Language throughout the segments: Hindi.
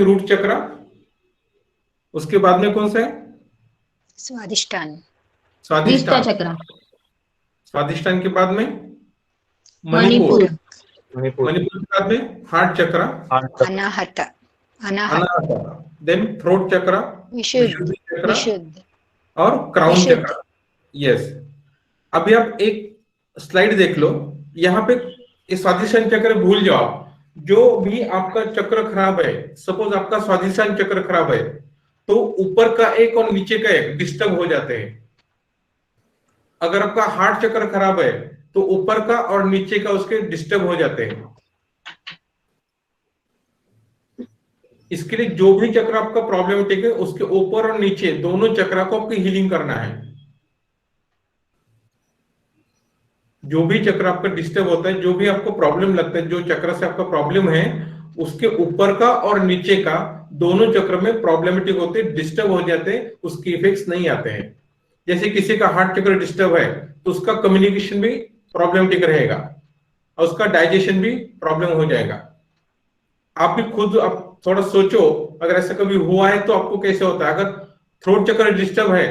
रूट चक्र, उसके बाद में कौन सा है? स्वादिष्टान, विष्टा स्वादिष्टान। चक्र, स्वादिष्टान के बाद में मणिपुर। मणिपुर, मणिपुर, मणिपुर के बाद में हार्ट चक्र, अनाहत, अनाहत, अनाहत। देन थ्रोट चक्र, विशुद्ध, विशुद्धि चक्र विशुद्ध, और क्राउन विशुद्ध। चक्र। यस। अभी आप एक स्लाइड देख लो, यहाँ पे इस स्वादिष्टान चक्र भूल जाओ। जो भी आपका चक्र खराब है, सपोज आपका स्वादिष्टान चक्र खराब है, तो ऊपर का एक और नीचे का एक डिस्टर्ब हो जाते हैं। अगर आपका हार्ट चक्र खराब है तो ऊपर का और नीचे का उसके डिस्टर्ब हो जाते हैं। इसके लिए जो भी चक्र आपका प्रॉब्लमेटिक है, उसके ऊपर और नीचे दोनों चक्र को आपको हीलिंग करना है। जो भी चक्र आपका डिस्टर्ब होता है, जो भी आपको प्रॉब्लम लगता है, जो चक्र से आपका प्रॉब्लम है, उसके ऊपर का और नीचे का दोनों चक्र में प्रॉब्लमेटिक होते, डिस्टर्ब हो जाते हैं, उसके इफेक्ट्स नहीं आते हैं। जैसे किसी का हार्ट चक्र डिस्टर्ब है तो उसका कम्युनिकेशन भी प्रॉब्लमेटिक रहेगा और उसका डाइजेशन भी प्रॉब्लम हो जाएगा। आप भी खुद आप थोड़ा सोचो, अगर ऐसा कभी हुआ है तो आपको कैसे होता है। अगर थ्रोट चक्र डिस्टर्ब है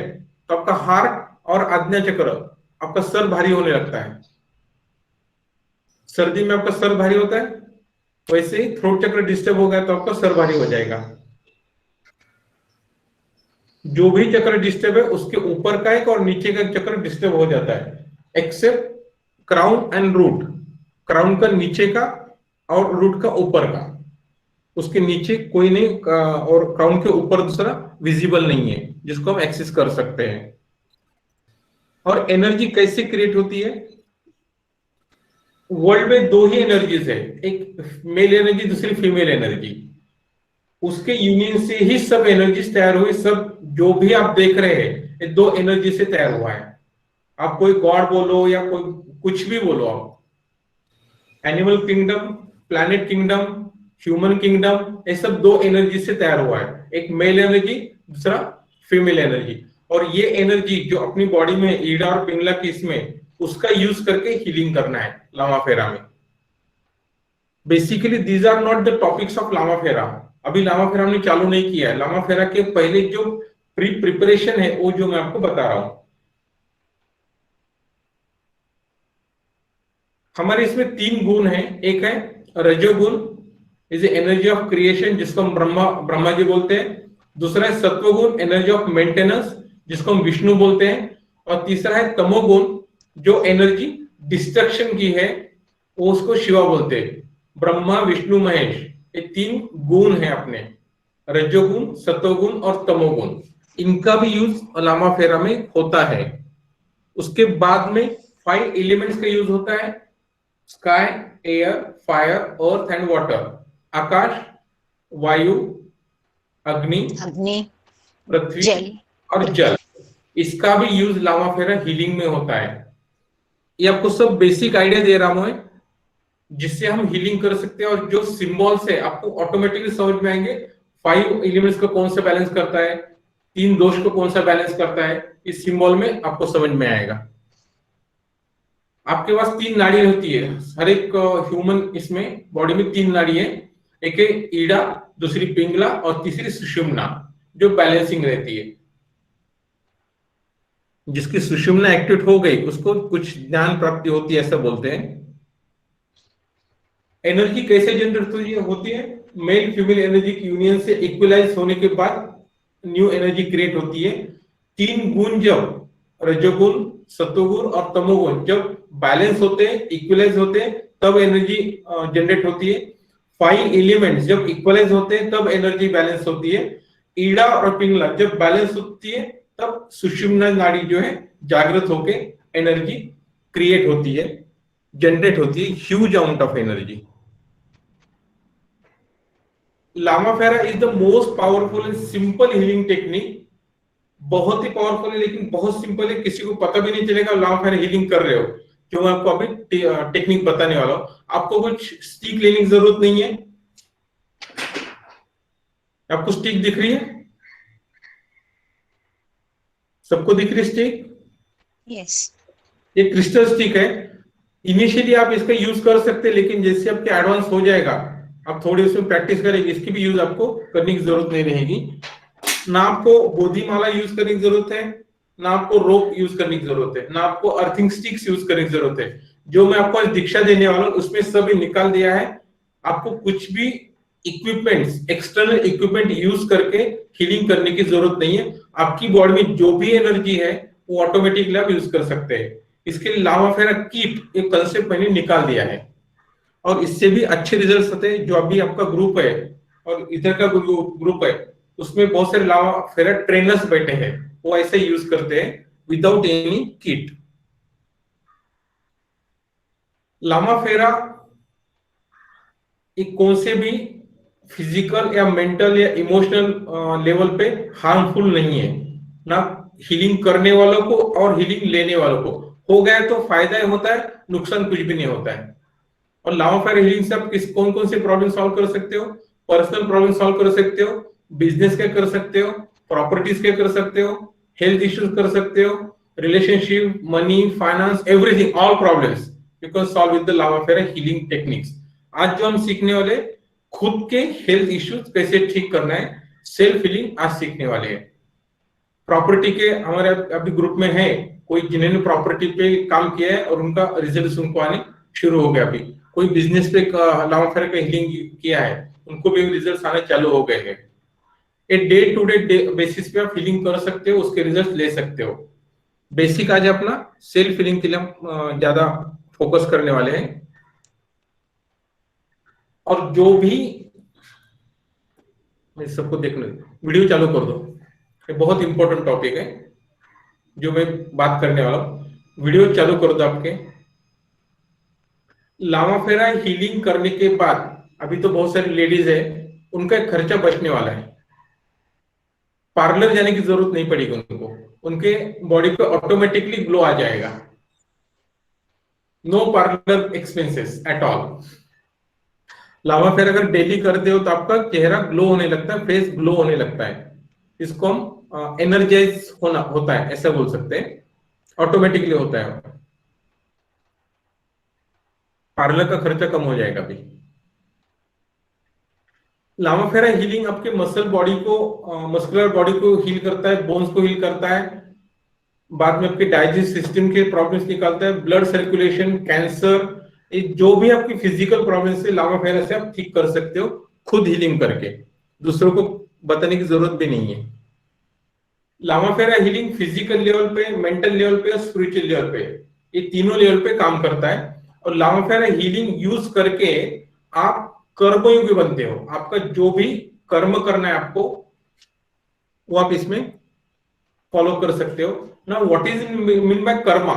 तो आपका हार्ट और आज्ञा चक्र, आपका सर भारी होने लगता है। सर्दी में आपका सर भारी होता है, वैसे ही थ्रोट चक्र डिस्टर्ब हो गया तो आपका सर भारी हो जाएगा। जो भी चक्र डिस्टर्ब है उसके ऊपर का एक और नीचे का चक्र डिस्टर्ब हो जाता है, except crown and root. Crown का नीचे का और रूट का ऊपर का, उसके नीचे कोई नहीं, और क्राउन के ऊपर दूसरा विजिबल नहीं है जिसको हम एक्सेस कर सकते हैं। और एनर्जी कैसे क्रिएट होती है? वर्ल्ड में दो ही एनर्जीज है, एक मेल एनर्जी, दूसरी फीमेल एनर्जी। उसके यूनियन से ही सब एनर्जीज तैयार हुई। सब जो भी आप देख रहे हैं, ये दो एनर्जी से तैयार हुआ है। आप कोई गॉड बोलो या कोई कुछ भी बोलो, आप animal kingdom, planet kingdom, human kingdom, ये सब दो एनर्जी से तैयार हुआ है। एक मेल एनर्जी, दूसरा फीमेल एनर्जी। और ये एनर्जी जो अपनी बॉडी में ईडा और पिंगला की इसमें, उसका यूज करके हीलिंग करना है लामा फेरा में। Basically these are not the topics of Lama Fera. अभी लामा फेरा हमने चालू नहीं किया है। लामा फेरा के पहले जो प्रिपरेशन है वो जो मैं आपको बता रहा हूं। हमारे इसमें तीन गुण हैं। एक है रजोगुण, इज एनर्जी ऑफ क्रिएशन, जिसको हम ब्रह्मा जी बोलते हैं। दूसरा है सत्वगुण, एनर्जी ऑफ मेंटेनेंस, जिसको हम विष्णु बोलते हैं। और तीसरा है तमोगुण, जो एनर्जी डिस्ट्रक्शन की है, वो उसको शिवा बोलते हैं। ब्रह्मा, विष्णु, महेश, ये तीन गुण हैं अपने, रजोगुण, सत्वगुण और तमोगुण। इनका भी यूज लामा फेरा में होता है। उसके बाद में 5 एलिमेंट्स का यूज होता है, sky, air, fire, earth and water. आकाश, वायु, अग्नि, अग्नि, पृथ्वी जल, और जल। इसका भी यूज लामा फेरा हीलिंग में होता है। ये आपको सब बेसिक आइडिया दे रहा हूं, जिससे हम हीलिंग कर सकते हैं। और जो सिंबल्स है आपको ऑटोमेटिकली समझ में आएंगे। 5 एलिमेंट्स को कौन सा बैलेंस करता है, 3 दोष को कौन सा बैलेंस करता है, इस सिंबल में आपको समझ में आएगा। आपके पास 3 नाड़ी होती है हर एक ह्यूमन, इसमें बॉडी में 3 नाड़ी है। एक है ईडा, दूसरी पिंगला और तीसरी सुषुम्ना, जो बैलेंसिंग रहती है। जिसकी सुषुम्ना एक्टिवेट हो गई उसको कुछ ज्ञान प्राप्ति होती है, ऐसा बोलते हैं। एनर्जी कैसे जनरेट होती है? मेल फीमेल एनर्जी की यूनियन से इक्वलाइज होने के बाद न्यू एनर्जी क्रिएट होती है। 3 गुण जब रजोगुण, सत्वगुण और तमोगुण जब बैलेंस होते हैं, इक्वलाइज होते हैं, तब एनर्जी जनरेट होती है। 5 एलिमेंट्स जब इक्वलाइज होते हैं तब एनर्जी बैलेंस होती है। ईडा और पिंगला जब बैलेंस होती है तब सुषुम्ना नाड़ी जो है जागृत होके एनर्जी क्रिएट होती है, जनरेट होती है, huge amount of energy. Lama Fera is the most powerful and simple healing technique. बहुत ही पावरफुल है लेकिन बहुत सिंपल है, किसी को पता भी नहीं चलेगा लामा फेरा हीलिंग कर रहे हो। जो मैं आपको अभी टेक्निक बताने वाला हूं, आपको कुछ स्टिक लेने की जरूरत नहीं है। आपको स्टिक दिख रही है? सबको दिख रही है स्टिक? यस। ये क्रिस्टल स्टिक है। इनिशियली आप इसका यूज कर सकते हैं, लेकिन जैसे आपके एडवांस हो जाएगा, आप थोड़ी उसमें प्रैक्टिस करेंगे, इसकी भी यूज आपको करने की जरूरत नहीं रहेगी। ना आपको बोधिमाला यूज करने की जरूरत है, ना आपको रोप यूज करने की जरूरत है, ना आपको अर्थिंग स्टिक्स यूज करने की जरूरत है। जो मैं आपको आज दीक्षा देने वाला हूं उसमें सब निकाल दिया है। आपको कुछ भी इक्विपमेंट्स, एक्सटर्नल इक्विपमेंट यूज करके हीलिंग करने की जरूरत नहीं है। आपकी बॉडी में जो भी एनर्जी है वो ऑटोमेटिकली आप यूज कर सकते हैं। इसके लिए लावा फेरा कीट एक कंसेप्ट मैंने निकाल दिया है, और इससे भी अच्छे रिजल्ट्स होते हैं। जो अभी आपका ग्रुप है और इधर का ग्रुप है, उसमें बहुत सारे लावा फेरा ट्रेनर्स बैठे हैं, वो ऐसे यूज करते हैं विदाउट एनी किट। लामा फेरा एक कौन से भी फिजिकल या मेंटल या इमोशनल लेवल पे हार्मफुल नहीं है, ना हीलिंग करने वालों को और हीलिंग लेने वालों को। हो गया तो फायदा ही होता है, नुकसान कुछ भी नहीं होता है। और लावा फेरा हीलिंग से आप किस कौन कौन से प्रॉब्लम सॉल्व कर सकते हो? पर्सनल प्रॉब्लम सॉल्व कर सकते हो, बिजनेस के कर सकते हो, प्रॉपर्टीज के कर सकते हो, हेल्थ इश्यूज कर सकते हो, relationship, money, finance, everything, all problems you can solve with the lava फेरा हीलिंग टेक्निक्स। आज जो हम सीखने वाले, खुद के हेल्थ इश्यूज कैसे ठीक करना है, सेल्फ हीलिंग आज सीखने वाले हैं। प्रॉपर्टी के हमारे अभी ग्रुप में है कोई जिन्होंने प्रॉपर्टी पे काम किया है और उनका रिजल्ट उनको आने शुरू हो गया। अभी कोई बिजनेस पे लावा फेरा का हीलिंग किया है, उनको भी रिजल्ट आने चालू हो गए हैं। एक डे टू डे बेसिस पे आप हीलिंग कर सकते हो, उसके रिजल्ट ले सकते हो। बेसिक आज अपना सेल्फ हीलिंग के लिए हम ज्यादा फोकस करने वाले हैं। और जो भी, मैं सबको देखने, वीडियो चालू कर दो, ये बहुत इंपॉर्टेंट टॉपिक है जो मैं बात करने वाला हूं। वीडियो चालू कर दो आपके। लावा फेरा हीलिंग करने के बाद अभी तो बहुत सारी लेडीज है, उनका एक खर्चा बचने वाला है। पार्लर जाने की जरूरत नहीं पड़ेगी उनको, उनके बॉडी पे ऑटोमेटिकली ग्लो आ जाएगा। No parlour expenses at all. Lama Fera अगर डेली करते हो तो आपका चेहरा ग्लो होने लगता है, फेस ग्लो होने लगता है। इसको हम एनर्जाइज होना होता है ऐसा बोल सकते हैं, ऑटोमेटिकली होता है। पार्लर का खर्चा कम हो जाएगा अभी। लावा फेरा हीलिंग आपके मसल बॉडी को, मस्कुलर बॉडी को हील करता है, बोन्स को हील करता है, बाद में आपके डाइजेस्ट सिस्टम के प्रॉब्लम्स निकालता है, ब्लड सर्कुलेशन, कैंसर, जो भी आपकी फिजिकल प्रॉब्लम्स है लावा फेरा से आप ठीक कर सकते हो, खुद हीलिंग करके। दूसरों को बताने की जरूरत भी नहीं है। लावा फेरा हीलिंग फिजिकल लेवल पे, मेंटल लेवल पे और स्पिरिचुअल लेवल पे, ये तीनों लेवल पे काम करता है। और लावा फेरा हीलिंग यूज करके आप कर्मयोगी बनते हो। आपका जो भी कर्म करना है आपको, वो आप इसमें फॉलो कर सकते हो ना। What is mean by Karma?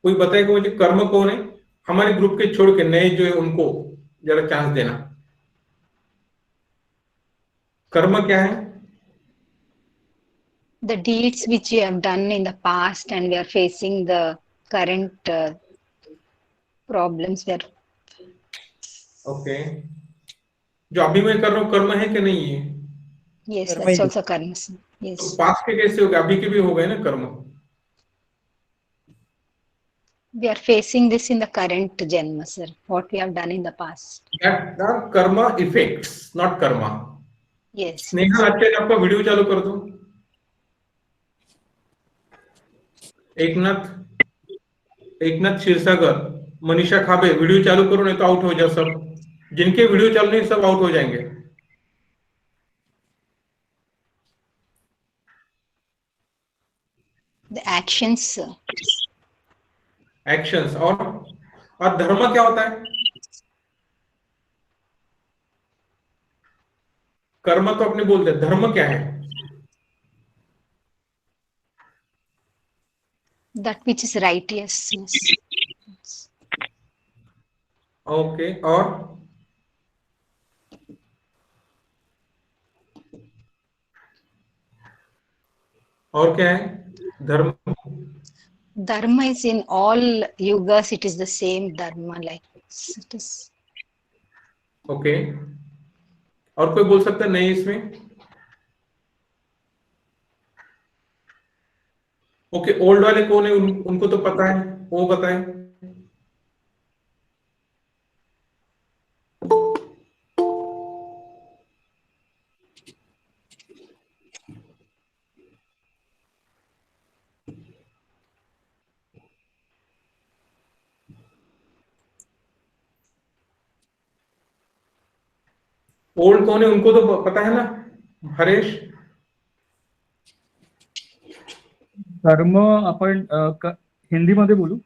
कोई बताएगा मुझे कर्म कौन है? हमारे ग्रुप के छोड़ के नए जो है उनको जरा चांस देना। कर्म क्या है? The deeds which you have done in the past and we are facing the current problems we are. Okay, जो अभी मैं कर रहा हूँ कर्म है कि नहीं है? Yes, कर्म that's ही। also karma. तो Yes. पास्ट के कैसे हो गए, अभी के भी हो गए ना कर्म? We are facing this in the current Janma, sir. What we have done in the past. That are karma effects, not Karma. Yes. Sneha आचार्य आपका वीडियो चालू कर दो। एकनाथ क्षीरसागर, मनीषा खाबे, वीडियो चालू करो नहीं तो आउट हो जाओ सब। जिनके वीडियो चल रही है सब आउट हो जाएंगे। The actions, sir. एक्शंस। और धर्म क्या होता है? कर्म तो आपने बोल दिया, धर्म क्या है? That which is righteousness. Okay, और क्या है धर्म? Dharma is in all yugas, it is the same dharma, like it is. Okay, और कोई बोल सकता है नहीं इसमें? ओके, ओल्ड वाले कौन है? उनको तो पता है, वो बताएं। ओल्ड कौन है उनको तो पता है ना हरेश? कर्म आपण हिंदीमध्ये बोलू.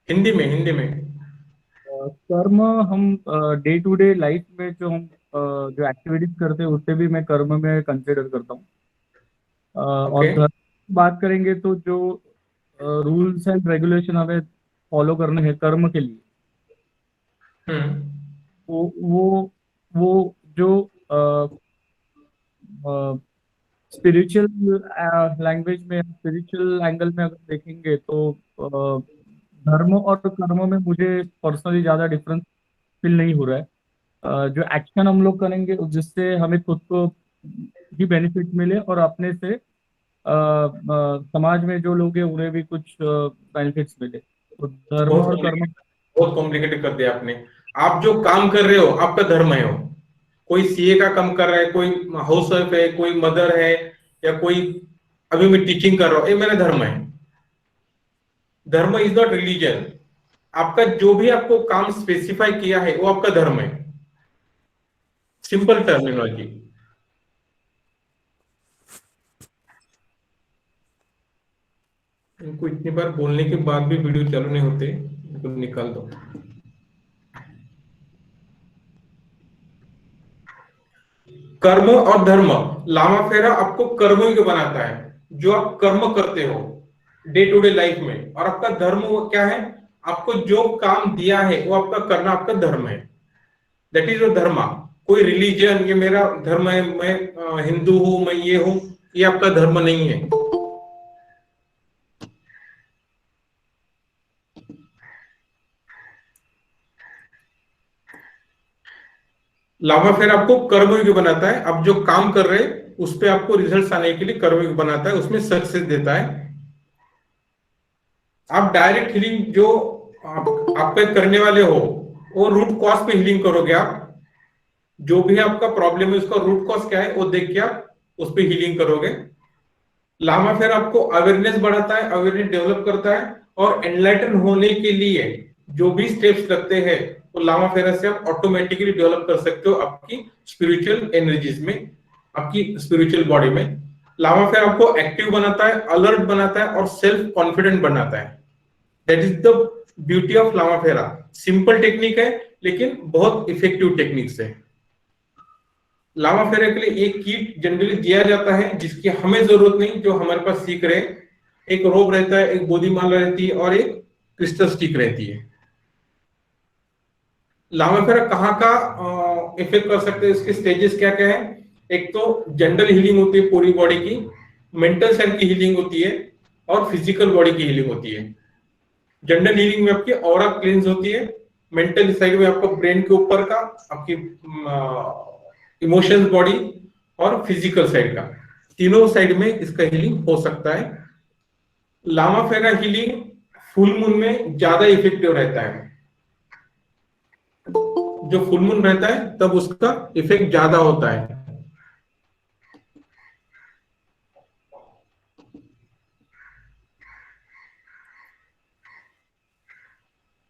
हिंदी में कर्म हम डे टू डे लाइफ में जो हम जो एक्टिविटीज करते हैं उससे भी मैं कर्म में कंसिडर करता हूँ. और ओके. धर्म की बात करेंगे तो जो रूल्स एंड रेगुलेशन हमें फॉलो करने हैं कर्म के लिए, हम्म. वो जो स्पिरिचुअल लैंग्वेज में, स्पिरिचुअल एंगल में अगर देखेंगे तो धर्म और कर्म में मुझे पर्सनली ज़्यादा डिफरेंस फील नहीं हो रहा है. जो एक्शन हम लोग करेंगे जिससे हमें खुद को भी बेनिफिट मिले और अपने से समाज में जो लोग हैं उन्हें भी कुछ बेनिफिट्स मिले, तो धर्म बहुत और कर्म. कॉम्प्लिकेटेड बहुत कॉम्प्लिकेटेड कर दिया आपने. आप जो काम कर रहे हो आपका धर्म है वो. कोई सीए का काम कर रहा है, कोई हाउस वाइफ है, कोई मदर है, या कोई अभी मैं टीचिंग कर रहा हूँ, ये मेरा धर्म है. धर्म इज नॉट रिलीजन. आपका जो भी आपको काम स्पेसिफाई किया है वो आपका धर्म है. Simple terminology. इनको इतनी बार बोलने के बाद भी वीडियो चालू नहीं होते, इनको निकाल दो. कर्म और धर्म. लामा फेरा आपको कर्म को बनाता है, जो आप कर्म करते हो डे टू डे लाइफ में. और आपका धर्म वो क्या है? आपको जो काम दिया है वो आपका करना आपका धर्म है. दैट इज योर धर्मा. कोई रिलीजन, ये मेरा धर्म है, मैं हिंदू हूं, मैं ये हूं, ये आपका धर्म नहीं है. लामा फेर आपको कर्मयोग बनाता है. आप जो काम कर रहे हैं उस पे आपको रिजल्ट्स आने के लिए कर्मयोग बनाता है, उसमें सक्सेस देता है. आप डायरेक्ट हीलिंग जो आप पे करने वाले हो वो रूट कॉज पे हीलिंग करोगे. आप जो भी आपका प्रॉब्लम है उसका रूट कॉज क्या है वो देख के आप उस पे हीलिंग करोगे. लामा फेर आपको अवेयरनेस बढ़ाता है, अवेयरनेस डेवलप करता है. और एनलाइटन होने के लिए जो भी स्टेप्स लगते हैं वो लामा फेरा से आप ऑटोमेटिकली डेवलप कर सकते हो आपकी स्पिरिचुअल एनर्जीज में, आपकी स्पिरिचुअल बॉडी में. लामा फेर आपको एक्टिव बनाता है, अलर्ट बनाता है और सेल्फ कॉन्फिडेंट बनाता है. That is the beauty of Lama Fera. Simple technique है लेकिन बहुत इफेक्टिव टेक्निक्स है. लामा फेरा के लिए एक किट जनरली दिया जाता है जिसकी हमें जरूरत नहीं, जो हमारे पास सीख रहे. एक रोब रहता है, एक बोधीमाला रहती है और एक क्रिस्टल स्टिक रहती है. लामा फेरा कहाँ का इफेक्ट कर सकते हैं, इसके स्टेजेस क्या क्या है? एक तो जनरल हीलिंग होती है पूरी बॉडी की, मेंटल साइड की हीलिंग होती है और फिजिकल बॉडी की हीलिंग होती है. जनरल हीलिंग में आपकी ऑरा क्लींस होती है. मेंटल साइड में आपका ब्रेन के ऊपर का, आपकी इमोशंस बॉडी, और फिजिकल साइड का, तीनों साइड में इसका हीलिंग हो सकता है. लामा फेरा हीलिंग फुल मून में ज्यादा इफेक्टिव रहता है. जो फुल मून रहता है तब उसका इफेक्ट ज्यादा होता है.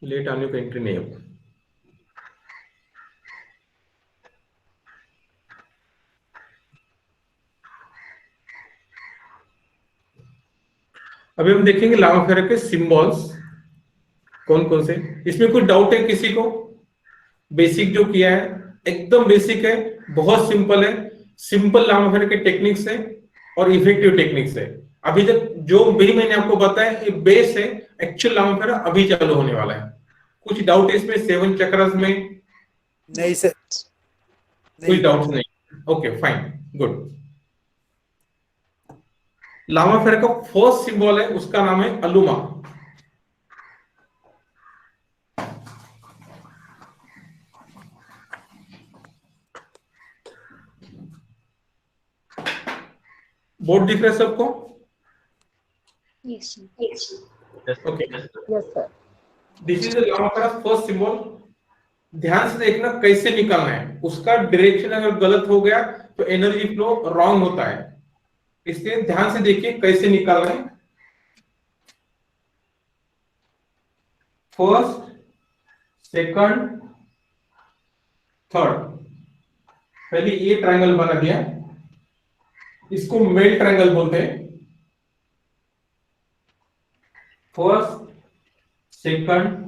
लेट आने का एंट्री नहीं होगा. अभी हम देखेंगे लामा फेरा के सिंबल्स कौन कौन से. इसमें कोई डाउट है किसी को? बेसिक जो किया है एकदम बेसिक है, बहुत सिंपल है. सिंपल लामा फेरा के टेक्निक्स है और इफेक्टिव टेक्निक्स है. अभी तक जो भी मैंने आपको बताया ये बेस है. एक्चुअल लामा फेरा अभी चालू होने वाला है. कुछ डाउट है इसमें 7 चक्रास में? नहीं सर. कोई डाउट नहीं. Okay fine good. लामा फेरा का फर्स्ट सिंबल है, उसका नाम है अलुमा. बोर्ड दिख रहा है सबको? Yes, sir. Okay. Yes, sir. This is Lama Fera first symbol. ध्यान से देखना कैसे निकालना है. उसका डायरेक्शन अगर गलत हो गया तो एनर्जी फ्लो रॉन्ग होता है, इसलिए ध्यान से देखिए कैसे निकालना है. First, second, third. पहले ये ट्रायंगल बना दिया, इसको मेल ट्रायंगल बोलते हैं। फर्स्ट, सेकंड,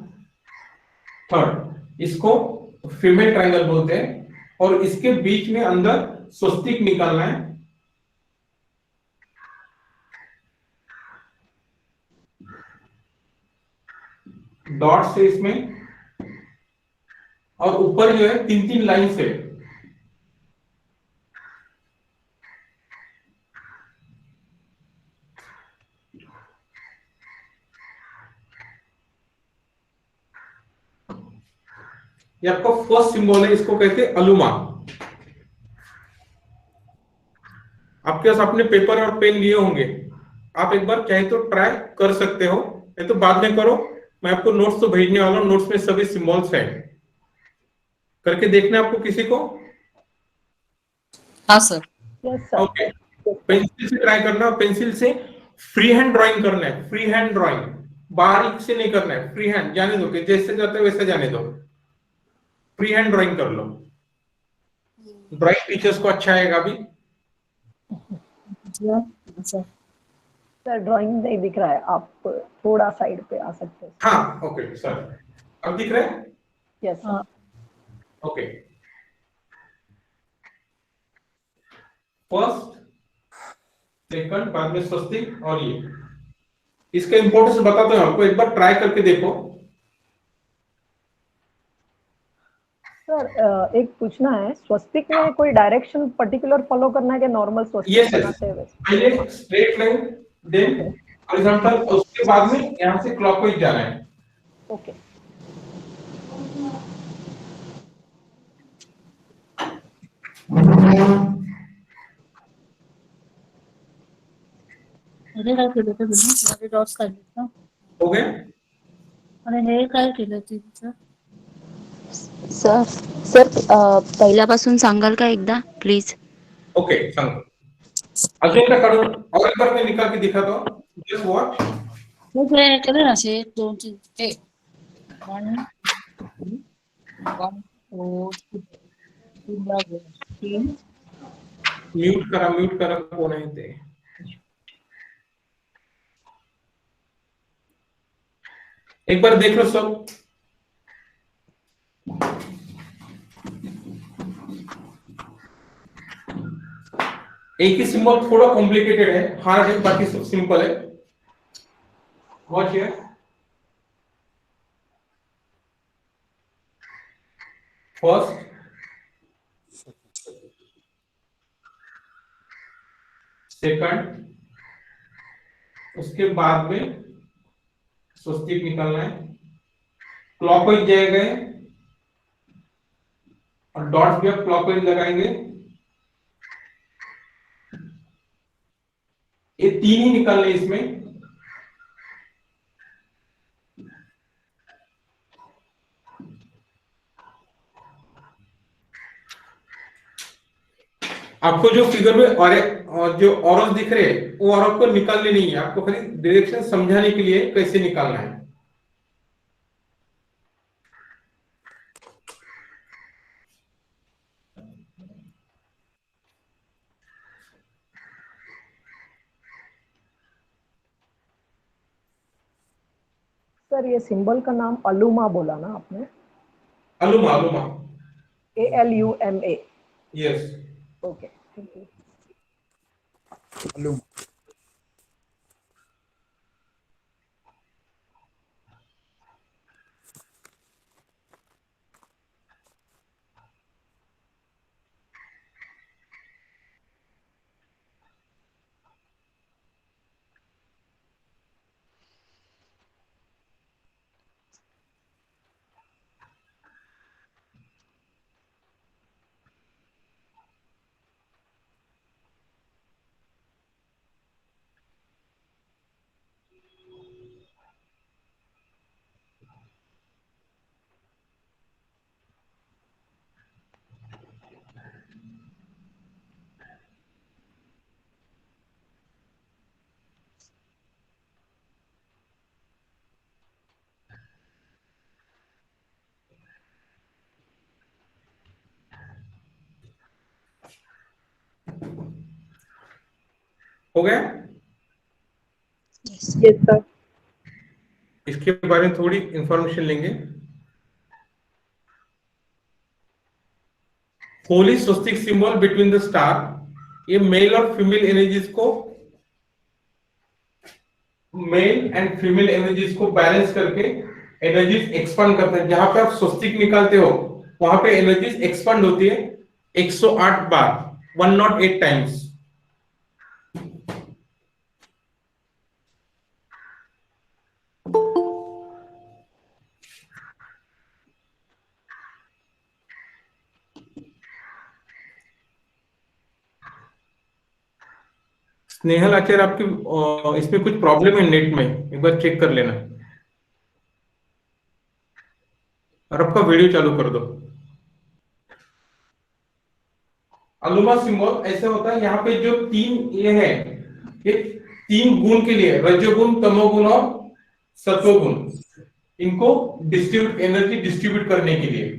थर्ड, इसको फीमेल ट्रायंगल बोलते हैं। और इसके बीच में अंदर स्वस्तिक निकालना है। डॉट से इसमें, और ऊपर जो है तीन तीन लाइन से। ये आपका फर्स्ट सिंबल है, इसको कहते हैं अलुमा। आपके पास अपने पेपर और पेन लिए होंगे, आप एक बार चाहे तो ट्राई कर सकते हो, नहीं तो बाद में करो। मैं आपको नोट्स तो भेजने वाला हूं, नोट्स में सभी सिंबल्स है, करके देखना है आपको किसी को। हाँ sir. Yes sir. Okay, pencil से ट्राई करना, पेंसिल से फ्री हैंड ड्राइंग करना है, फ्री हैंड ड्राइंग, बारीक से नहीं करना है, फ्री हैंड जाने दो, कि जैसे जाते है वैसे जाने दो, फ्री हैंड ड्राइंग कर लो। ड्राइंग टीचर्स को अच्छा आएगा अभी। सर सर ड्राइंग नहीं दिख रहा है, आप थोड़ा साइड पे आ सकते हैं। हाँ ओके सर, अब दिख रहा है? Yes sir. हाँ। ओके, फर्स्ट, सेकंड, बाद में स्वस्तिक, और ये इसका इंपॉर्टेंस बताते हैं आपको, एक बार ट्राई करके देखो। सर एक पूछना है, स्वस्तिक में कोई डायरेक्शन पर्टिकुलर फॉलो करना है कि नॉर्मल स्वस्तिक यस बनाते हैं वैसे? पहले स्ट्रेट लाइन, देन हॉरिजॉन्टल, और उसके बाद में यहां से क्लॉकवाइज जाना है। ओके। अरे काय केलं होतं तुम्ही? अरे डॉट्स काढले का? हो गया? आणि हे काय केलं तिचं? सर सर पहिल्यापासून सांगाल का एकदा प्लीज? ओके सांगतो, अजून एकदा काढून और एक बार मैं निकाल के दिखा दो, जस्ट वॉच। मग हे केलं ना असे 2 3 ते 1 1 4 3 म्यूट करा कोण आहे ते। एक बार देख लो सब। एक ही सिंबल थोड़ा कॉम्प्लिकेटेड है, हार्ड है, बाकी सब सिंपल है। वॉच हियर, फर्स्ट, सेकंड, उसके बाद में स्वस्तिक निकालना है, क्लॉकवाइज जाएगा, और डॉट्स भी आप क्लॉकवाइज लगाएंगे। ये तीन ही निकालने इसमें। आपको जो फिगर में और जो ऑरस दिख रहे हैं, वो और आपको निकालने नहीं है, आपको खाली डायरेक्शन समझाने के लिए कैसे निकालना है। सर ये सिंबल का नाम अलुमा बोला ना आपने? अलुमा, अलुमा, ALUMA। Yes. Okay thank you. हो गया? Yes. Yes sir. इसके बारे में थोड़ी इंफॉर्मेशन लेंगे। होली स्वस्तिक सिंबल बिटवीन द स्टार, ये मेल और फीमेल एनर्जीज को, मेल एंड फीमेल एनर्जीज को बैलेंस करके एनर्जीज एक्सपांड करते हैं। जहां पे आप स्वस्तिक निकालते हो वहां पे एनर्जीज एक्सपांड होती है 108 बार, 108 टाइम्स। स्नेहल आचार्य, आपकी इसमें कुछ प्रॉब्लम है नेट में, एक बार चेक कर लेना और आपका वीडियो चालू कर दो। अलुमा सिंबल ऐसे होता है, यहाँ पे जो तीन ये है, ये तीन गुण के लिए, रजोगुण, तमोगुण और सत्वगुण, इनको डिस्ट्रीब्यूट, एनर्जी डिस्ट्रीब्यूट करने के लिए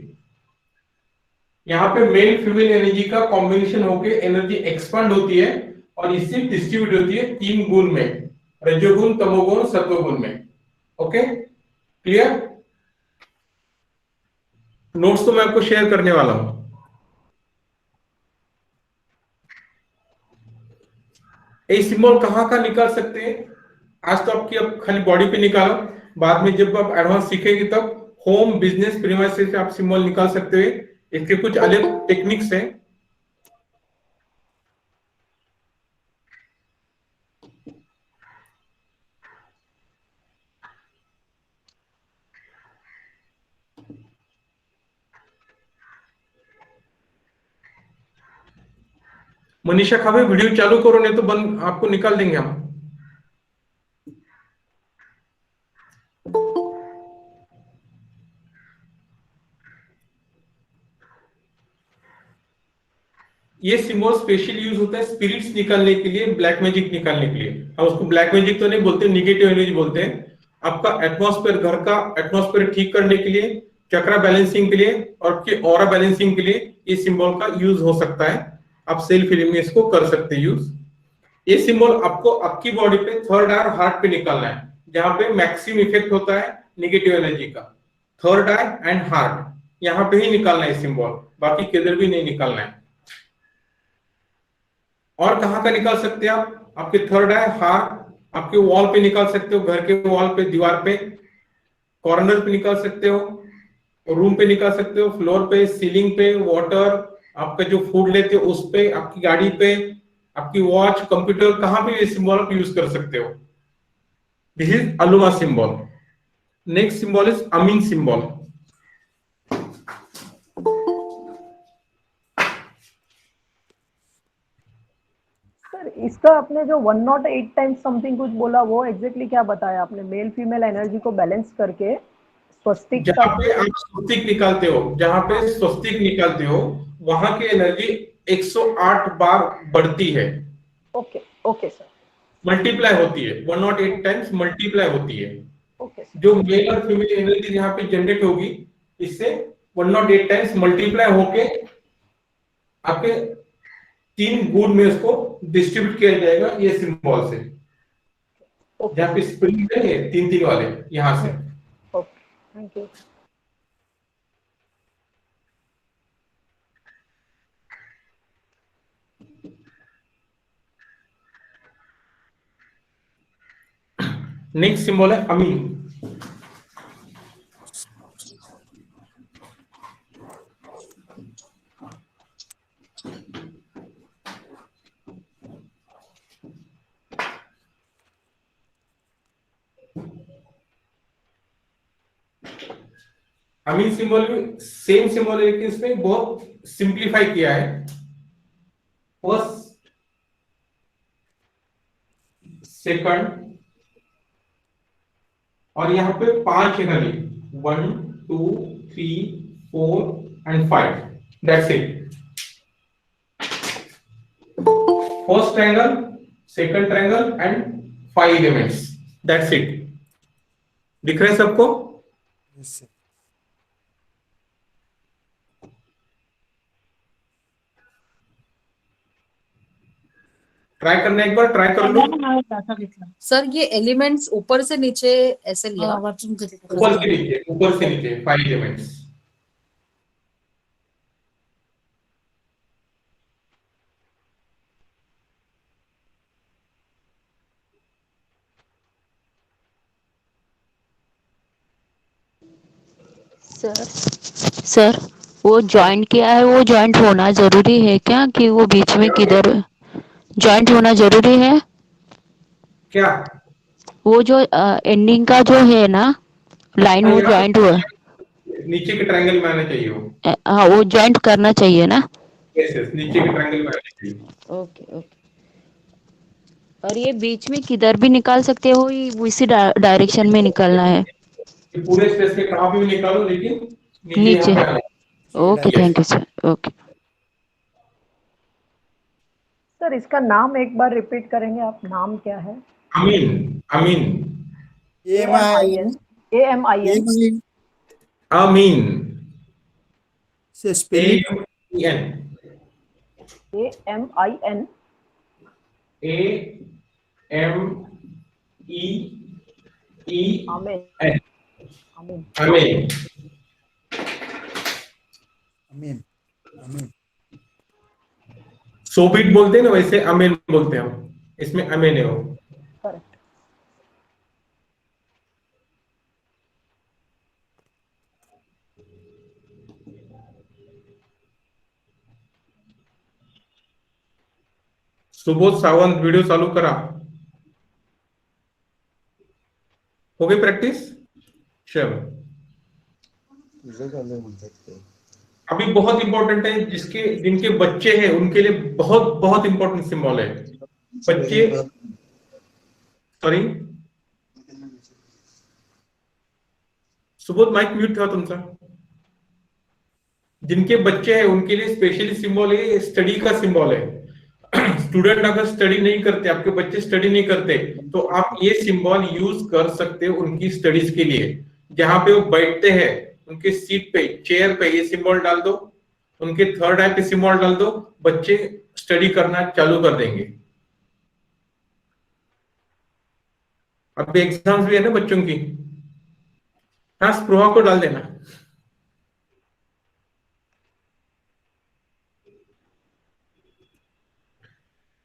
यहाँ पे मेल फीमेल एनर्जी का कॉम्बिनेशन होके एनर्जी एक्सपांड होती है और इससे डिस्ट्रीब्यूट होती है तीन गुण में, रजोगुण, तमोगुण, सत्वगुण में। Okay, clear? नोट्स तो मैं आपको शेयर करने वाला हूं। ये सिंबल कहाँ का निकाल सकते हैं? आज तो आपकी अब खाली बॉडी पे निकालो, बाद में जब आप एडवांस सीखेंगे तब होम, बिजनेस, प्रीमाइसेस से आप सिंबल निकाल सकते हैं। इसके कुछ अलग टेक्निक्स हैं। मनीषा खावे, वीडियो चालू करो, नहीं तो बंद, आपको निकाल देंगे हम। ये सिंबल स्पेशल यूज होता है स्पिरिट्स निकालने के लिए, ब्लैक मैजिक निकालने के लिए। हम उसको ब्लैक मैजिक तो नहीं बोलते, निगेटिव एनर्जी बोलते हैं। आपका एटमॉस्फेयर, घर का एटमॉस्फेयर ठीक करने के लिए, चक्रा बैलेंसिंग के लिए और आपकी ऑरा बैलेंसिंग के लिए ये सिंबल का यूज हो सकता है। आप सेल्फ हीलिंग में इसको कर सकते हैं यूज। ये सिंबल आपको आपकी बॉडी पे थर्ड आई और हार्ट पे निकालना है, जहां पे मैक्सिमम इफेक्ट होता है नेगेटिव एनर्जी का। थर्ड आई एंड हार्ट, यहाँ पे ही निकालना है सिंबल, बाकी किधर भी नहीं निकालना है। और कहां का निकाल सकते हैं आप? आपके थर्ड आई, हार्ट, आपके वॉल पे निकाल सकते हो, घर के वॉल पे, दीवार पे, कॉर्नर पे निकाल सकते हो, रूम पे निकाल सकते हो, फ्लोर पे, सीलिंग पे, वाटर, आपका जो फूड लेते हो उस पे, आपकी गाड़ी पे, आपकी वॉच, कंप्यूटर, कहां पे ये सिंबल आप यूज कर सकते हो। This is Aluma symbol. Next symbol is Amin symbol. Sir इसका आपने जो 108 टाइम्स समथिंग कुछ बोला, वो एग्जैक्टली क्या बताया आपने? मेल फीमेल एनर्जी को बैलेंस करके स्वस्तिक का जहां पे आप स्वस्तिक निकालते हो, जहां पे स्वस्तिक निकालते हो वहां की एनर्जी 108 बार बढ़ती है, ओके ओके सर, मल्टीप्लाई होती है, 108 टाइम्स मल्टीप्लाई होती है। ओके सर, जो मेल और फीमेल एनर्जी यहाँ पे जनरेट होगी, इससे 108 टाइम्स मल्टीप्लाई होके आपके तीन गुण में उसको डिस्ट्रीब्यूट किया जाएगा ये सिंबल से। ओके जहाँ पे स्प्रिंग है तीन तीन वाले, यहां से। Okay, thank you. Next symbol है अमीन। अमीन सिंबल भी सेम सिंबल है, लेकिन इसमें बहुत सिंप्लीफाई किया है। फर्स्ट, सेकंड, और यहाँ पे पांच है खाली, 1 2 3 4 and 5, that's it. First triangle, second triangle and 5 elements, that's it. दिख रहे हैं सबको? Yes, sir. ट्राई करना, एक बार ट्राई कर लो। ऐसा कितना सर ये एलिमेंट्स ऊपर से नीचे ऐसे लिया वरतून ऊपर से नीचे, ऊपर से नीचे 5 एलिमेंट्स। सर सर वो जॉइंट किया है, वो जॉइंट होना जरूरी है क्या, कि वो बीच में किधर जॉइंट होना जरूरी है? क्या? वो जो एंडिंग का जो है ना लाइन, वो यहाँ जॉइंट हुआ, नीचे के ट्रायंगल में आना चाहिए वो। हाँ वो जॉइंट करना चाहिए ना? यस यस, नीचे के ट्रायंगल में आना चाहिए। Okay okay. और ये बीच में किधर भी निकाल सकते हो, ये उसी डायरेक्शन में निकालना है? ये पूरे स्पेस में कहाँ भी निकालो, लेकिन नीचे नीचे। यहाँ पे आना ओके चाहिए। Thank you sir. Okay sir इसका नाम एक बार रिपीट करेंगे आप, नाम क्या है? अमीन, अमीन, AMIN, AMIN, अमीन, से स्पेलिंग AMIN, AMIN, AMEEN, आमीन, अमीन। अमीन अमीन सोबिट बोलते हैं ना, वैसे अमीन बोलते हैं हम, इसमें अमीन है वो। करेक्ट। सुबोध सावंत वीडियो चालू करा। हो गई प्रैक्टिस? चलो, अभी बहुत इंपॉर्टेंट है, जिनके बच्चे हैं उनके लिए बहुत बहुत इंपॉर्टेंट सिंबल है। बच्चे, सॉरी सुबोध माइक म्यूट था तुमचा। जिनके बच्चे हैं उनके लिए स्पेशली सिंबल है, स्टडी का सिंबल है। स्टूडेंट अगर स्टडी नहीं करते, आपके बच्चे स्टडी नहीं करते, तो आप ये सिंबल यूज कर सकते हो उनकी स्टडीज के लिए। जहां पे वो बैठते हैं, उनके सीट पे, चेयर पे ये सिंबल डाल दो, उनके थर्ड आई पे सिंबल डाल दो, बच्चे स्टडी करना चालू कर देंगे। अब एग्जाम्स भी है ना बच्चों की, हाँ स्पृहा को डाल देना।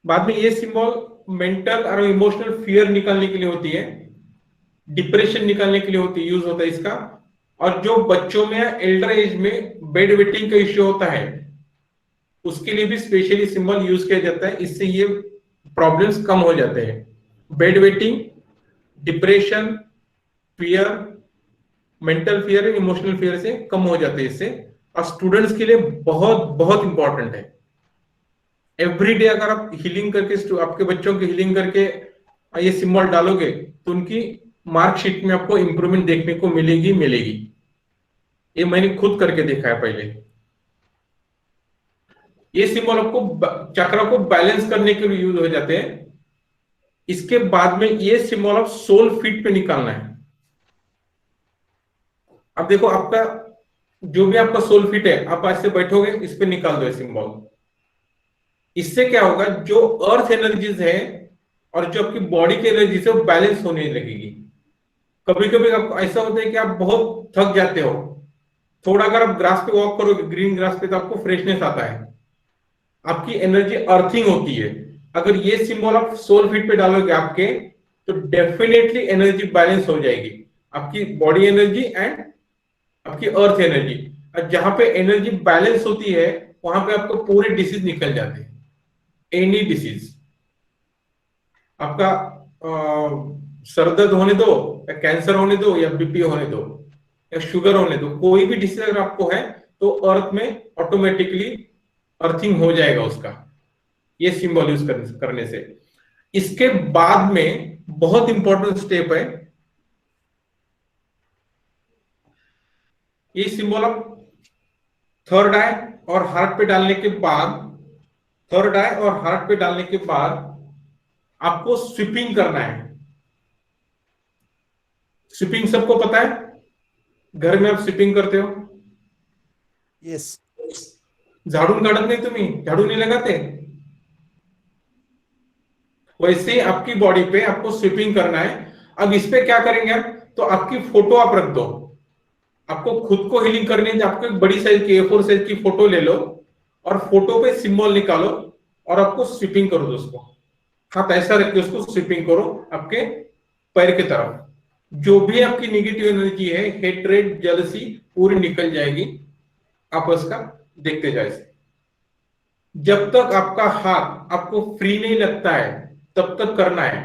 बाद में ये सिंबल मेंटल और इमोशनल फियर निकालने के लिए होती है, डिप्रेशन निकालने के लिए होती है, यूज होता है इसका। और जो बच्चों में एल्डर एज में बेड वेटिंग का इश्यू होता है, उसके लिए भी स्पेशली सिंबल यूज किया जाता है। इससे ये प्रॉब्लम्स कम हो जाते हैं। Bed wetting, depression, fear, mental fear, emotional fear से कम हो जाते हैं इससे। और स्टूडेंट्स के लिए बहुत बहुत इंपॉर्टेंट है। एवरी डे अगर आप हीलिंग करके, आपके बच्चों की हीलिंग करके ये सिंबल डालोगे, तो उनकी मार्कशीट में आपको इंप्रूवमेंट देखने को मिलेगी मिलेगी। ये मैंने खुद करके देखा है पहले। ये सिंबल आपको चक्र को बैलेंस करने के लिए यूज हो जाते हैं। इसके बाद में ये सिंबल आप सोल फीट पे निकालना है। अब देखो, आपका जो भी आपका सोल फीट है, आप ऐसे बैठोगे, इस पे निकाल दो सिंबल। इससे क्या होगा, जो अर्थ एनर्जीज है और जो आपकी बॉडी की एनर्जीज है, वो बैलेंस होने लगेगी। कभी कभी आपको ऐसा होता है कि आप बहुत थक जाते हो, थोड़ा अगर आप ग्रास पे वॉक करोगे, ग्रीन ग्रास पे, तो आपको फ्रेशनेस आता है, आपकी एनर्जी अर्थिंग होती है। अगर ये सिंबल आप सोल फीट पे डालोगे आपके, तो डेफिनेटली एनर्जी बैलेंस हो जाएगी, आपकी बॉडी एनर्जी एंड आपकी अर्थ एनर्जी। और जहां पे एनर्जी बैलेंस होती है, वहां पे आपको पूरे डिसीज निकल जाते हैं। एनी डिसीज, आपका सर दर्द होने दो, या कैंसर होने दो, या बीपी होने दो, या शुगर होने दो, कोई भी डिसीज अगर आपको है, तो अर्थ में ऑटोमेटिकली अर्थिंग हो जाएगा उसका, ये सिंबल यूज करने से। इसके बाद में बहुत इंपॉर्टेंट स्टेप है, ये सिंबल आप थर्ड आई और हार्ट पे डालने के बाद, थर्ड आई और हार्ट पे डालने के बाद आपको स्वीपिंग करना है। स्वीपिंग सबको पता है, घर में आप स्वीपिंग करते हो, यस झाड़ून काढत नाही तुम्ही, झाड़ू नहीं लगाते? वैसे ही आपकी बॉडी पे आपको स्वीपिंग करना है। अब इस पे क्या करेंगे आप, तो आपकी फोटो आप रख दो। आपको खुद को हीलिंग करनी है, आपको एक बड़ी साइज की A4 साइज की फोटो ले लो और फोटो पे सिंबल निकालो और आपको स्वीपिंग करो दोस्तों। हाथ ऐसा रख के उसको स्वीपिंग करो आपके पैर की तरफ। जो भी आपकी नेगेटिव एनर्जी है, हेट्रेड, जेलसी, पूरी निकल जाएगी। आप उसका देखते जाए। जब तक आपका हाथ आपको फ्री नहीं लगता है तब तक करना है।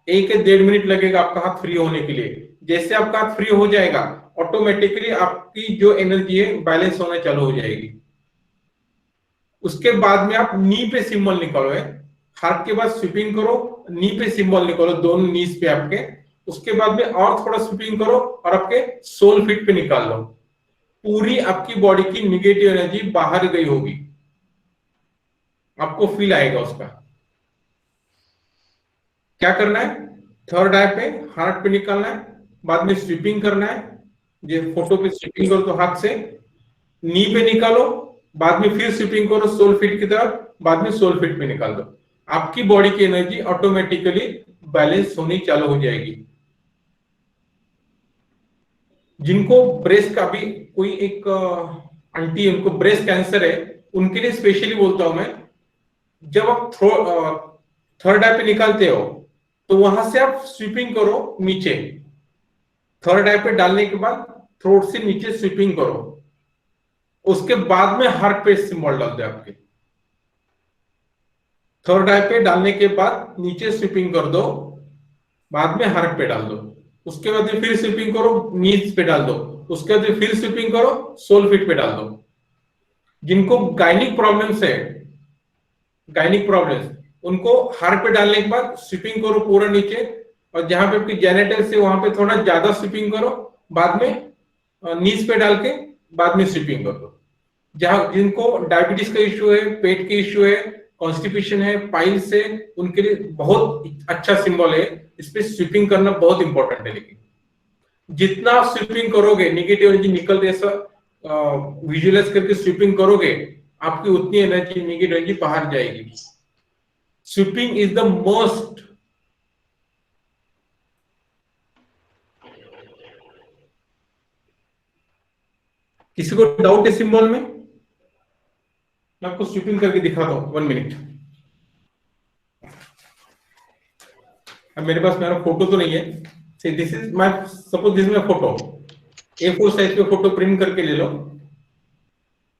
1 या 1.5 मिनट लगेगा आपका हाथ फ्री होने के लिए। जैसे आपका हाथ फ्री हो जाएगा, ऑटोमेटिकली आपकी जो एनर्जी है बैलेंस होना चालू हो जाएगी। उसके बाद में आप नी पे सिंबल निकालो है। हाथ के बाद स्वीपिंग करो, नी पे सिंबल निकालो, दोनों नीज पे आपके। उसके बाद में और थोड़ा स्वीपिंग करो और आपके सोल फीट पे निकाल लो। पूरी आपकी बॉडी की निगेटिव एनर्जी बाहर गई होगी, आपको फील आएगा उसका। क्या करना है, थर्ड आई पे हार्ट पे निकालना है, बाद में स्वीपिंग करना है। ये फोटो पे स्वीपिंग करो तो हाथ से नी पे निकालो, बाद में फिर स्वीपिंग करो सोल फीट की तरफ, बाद में सोल फीट पे निकाल दो। आपकी बॉडी की एनर्जी ऑटोमेटिकली बैलेंस होनी चालू हो जाएगी। जिनको ब्रेस्ट का भी कोई एक आंटी है, उनको ब्रेस्ट कैंसर है, उनके लिए स्पेशली बोलता हूं मैं, जब आप थर्ड आई पे निकालते हो तो वहां से आप स्वीपिंग करो नीचे। थर्ड आई पे डालने के बाद थ्रोट से नीचे स्वीपिंग करो, उसके बाद में हार्ट पे सिंबल डाल दो आपके। थर्ड आई पे डालने के बाद नीचे स्वीपिंग कर दो, बाद में हार्ट पे डाल दो। उसके बाद फिर स्वीपिंग करो, नीज पे डाल दो। उसके बाद फिर स्वीपिंग करो, सोल फीट पे डाल दो। जिनको गायनिक प्रॉब्लम्स है, गायनिक प्रॉब्लम्स, उनको हार्ट पे डालने के बाद स्वीपिंग करो पूरा नीचे, और जहां पे आपकी जेनेटल्स है वहां पे थोड़ा ज्यादा स्वीपिंग करो, बाद में नीज पे डाल के बाद में स्वीपिंग कर दो। जहां जिनको डायबिटीज का इश्यू है, पेट के इश्यू है, कॉन्स्टिपेशन है, पाइल्स है, उनके लिए बहुत अच्छा सिंबल है। इस पे स्वीपिंग करना बहुत इंपॉर्टेंट है। लेकिन जितना आप स्वीपिंग करोगे, नेगेटिव एनर्जी निकल ऐसा विजुअलाइज करके स्वीपिंग करोगे, आपकी उतनी एनर्जी, नेगेटिव एनर्जी बाहर जाएगी। स्वीपिंग इज द मोस्ट किसी को डाउट है सिंबल में? मैं आपको स्वीपिंग करके दिखाता हूं, 1 मिनट। अब मेरे पास मेरा फोटो तो नहीं है। This is my, suppose this is my photo. A4 size पे फोटो प्रिंट करके ले लो।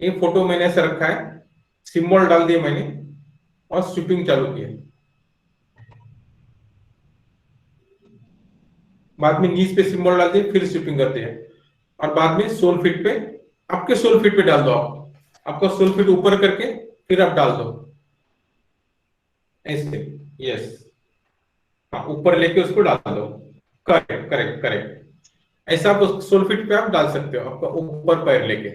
ये फोटो मैंने ऐसे रखा है, सिंबल डाल दिया मैंने और स्वीपिंग चालू किया। बाद में नीज पे सिंबल डाल दिए, फिर स्वीपिंग करते हैं, और बाद में सोल फीट पे, आपके सोल फीट पे डाल दो। आपका सोल फीट ऊपर करके फिर आप डाल दो ऐसे। यस, हाँ, ऊपर लेके उसको डाल दो। Correct correct correct. ऐसा आप सोल फीट पे आप डाल सकते हो, आपका ऊपर पैर लेके।